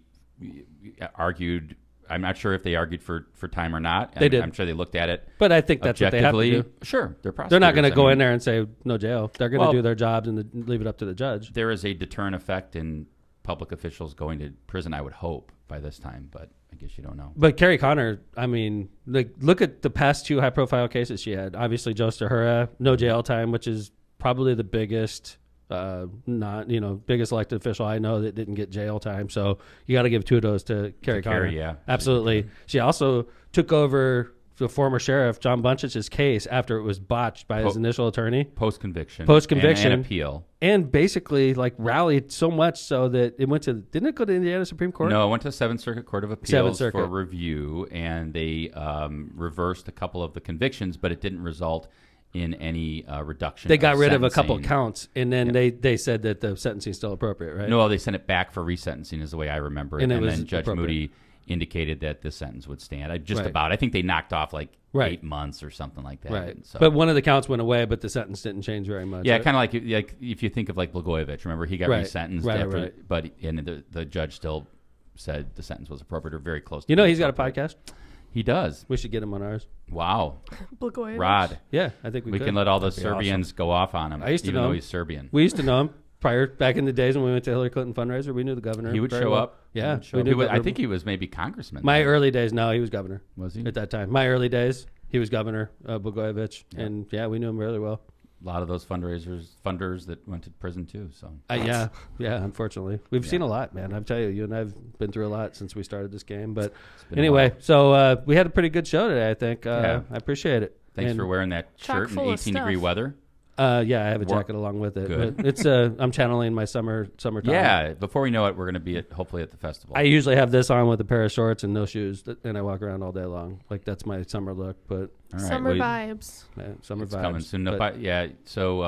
argued. I'm not sure if they argued for time or not. They did. I'm sure they looked at it. But I think that's what they have to objectively. do. Sure, they're prosecutors. They're not going to go I mean, in there and say no jail. They're going to do their jobs and leave it up to the judge. There is a deterrent effect in public officials going to prison, I would hope, by this time, but I guess you don't know. But Carrie Connor, I mean, look at the past two high-profile cases she had. Obviously, Joe Stahura, no jail time, which is probably the biggest, biggest elected official I know that didn't get jail time. So you got to give kudos to Carrie Connor. Yeah, Absolutely. She also took over the former sheriff John Bunchich's case after it was botched by his initial attorney. Post-conviction. And appeal. And basically rallied so much so that it went to, didn't it go to Indiana Supreme Court? No, it went to 7th Circuit Court of Appeals for review, and they reversed a couple of the convictions, but it didn't result in any reduction. They got rid of a sentencing. couple counts, and then they said that the sentencing is still appropriate, right? No, they sent it back for resentencing is the way I remember it. And it And was then Judge appropriate. Moody indicated that the sentence would stand. Right. I think they knocked off Right. 8 months or something like that. Right. So, But one of the counts went away, but the sentence didn't change very much. yeah, right? kind of like if you think of Blagojevich, remember he got Right. resentenced Right, after, right. but the judge still said the sentence was appropriate or very close. To You know being he's got a appropriate. podcast? He does. We should get him on ours. Wow, Blagojevich. Rod, Yeah, I think we could. can let all the be Serbians go off on him. I used to even know though him. he's Serbian. We used to know him back in the days when we went to Hillary Clinton fundraiser. We knew the governor. He would very show well. up. Yeah, He would show we up. knew He was- I governor. think he was maybe congressman. My then. early days, no, he was governor. Was he? At that time? My early days, he was governor, Blagojevich. Yeah. And yeah, we knew him really well. A lot of those funders that went to prison too. So Yeah, unfortunately. We've seen a lot, man. I tell you, you and I have been through a lot since we started this game. But been a anyway, while. so we had a pretty good show today, I think. Yeah. I appreciate it. Thanks And, for wearing that shirt in full of 18-degree stuff. weather. Yeah, I have a Work. jacket along with it. Good. But it's I'm channeling my summertime. Yeah, before we know it, we're going to be hopefully at the festival. I usually have this on with a pair of shorts and no shoes, and I walk around all day long. Like that's my summer look. But All right, Summer well, vibes. summer it's vibes. coming soon. No, But- yeah. So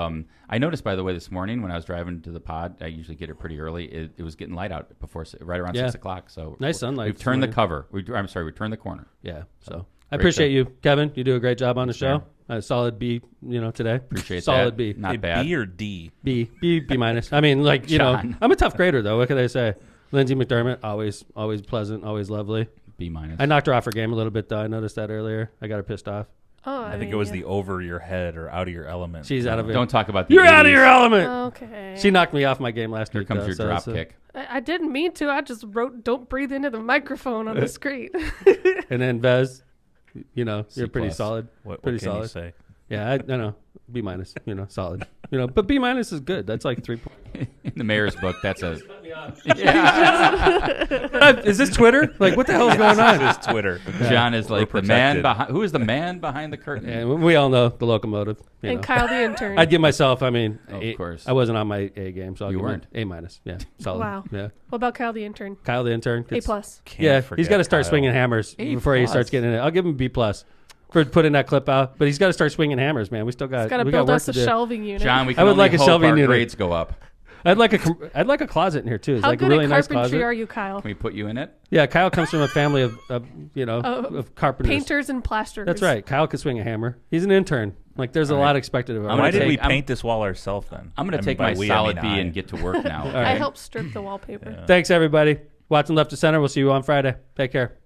I noticed, by the way, this morning when I was driving to the pod, I usually get it pretty early. It was getting light out before right around 6 o'clock. So Nice sunlight We've this turned the morning. cover. We turned the corner. Yeah. So I Great appreciate show. you, Kevin. You do a great job on the show. Sure. Solid B, today. Appreciate Solid that. B. Not A bad. B or D? B minus. I mean, John. I'm a tough grader though. What can I say? Lindsay McDermott, always pleasant, always lovely. B minus. I knocked her off her game a little bit though. I noticed that earlier. I got her pissed off. Oh, I think it was the over your head or out of your element. She's out of it. Don't talk about the You're out of 80s. your element. Okay. She knocked me off my game last Here week. comes though, your so drop it's a- kick. I didn't mean to. I just wrote, "Don't breathe into the microphone" on the screen. And then Vez, you're pretty plus. solid. What pretty can solid. you say? Yeah, I know. B minus, solid. But B minus is good. That's like 3 points. In the mayor's book, that's a. Is this Twitter? Like, what the hell is going on? This is Twitter. John is like We're the man protected. behind. Who is the man behind the curtain? And we all know the locomotive. And Kyle the intern. I'd give myself, Of A, course. I wasn't on my A game, so I'll You give weren't. A minus. Yeah, solid. Wow. Yeah. What about Kyle the intern? Kyle the intern. A plus. Can't Yeah, forget he's got to start Kyle. swinging hammers A before he plus. starts getting it. I'll give him B plus for putting that clip out, but he's got to start swinging hammers, man. We still got. He's got to we got build work us to a do. shelving unit. John, we I can would only like a hope shelving our unit. grades go up. I'd like a closet in here too. It's How like a good really at nice carpentry closet. are you, Kyle? Can we put you in it? Yeah, Kyle comes from a family of carpenters. Painters and plasterers. That's right. Kyle can swing a hammer. He's an intern. Like, there's a All lot right. expected of him. I'm Why gonna did we take- I'm- paint this wall ourselves then? I'm going to take by my we, solid I B mean, and get to work now. All I right. helped strip the wallpaper. Thanks, everybody. Watching Left to Center. We'll see you on Friday. Take care.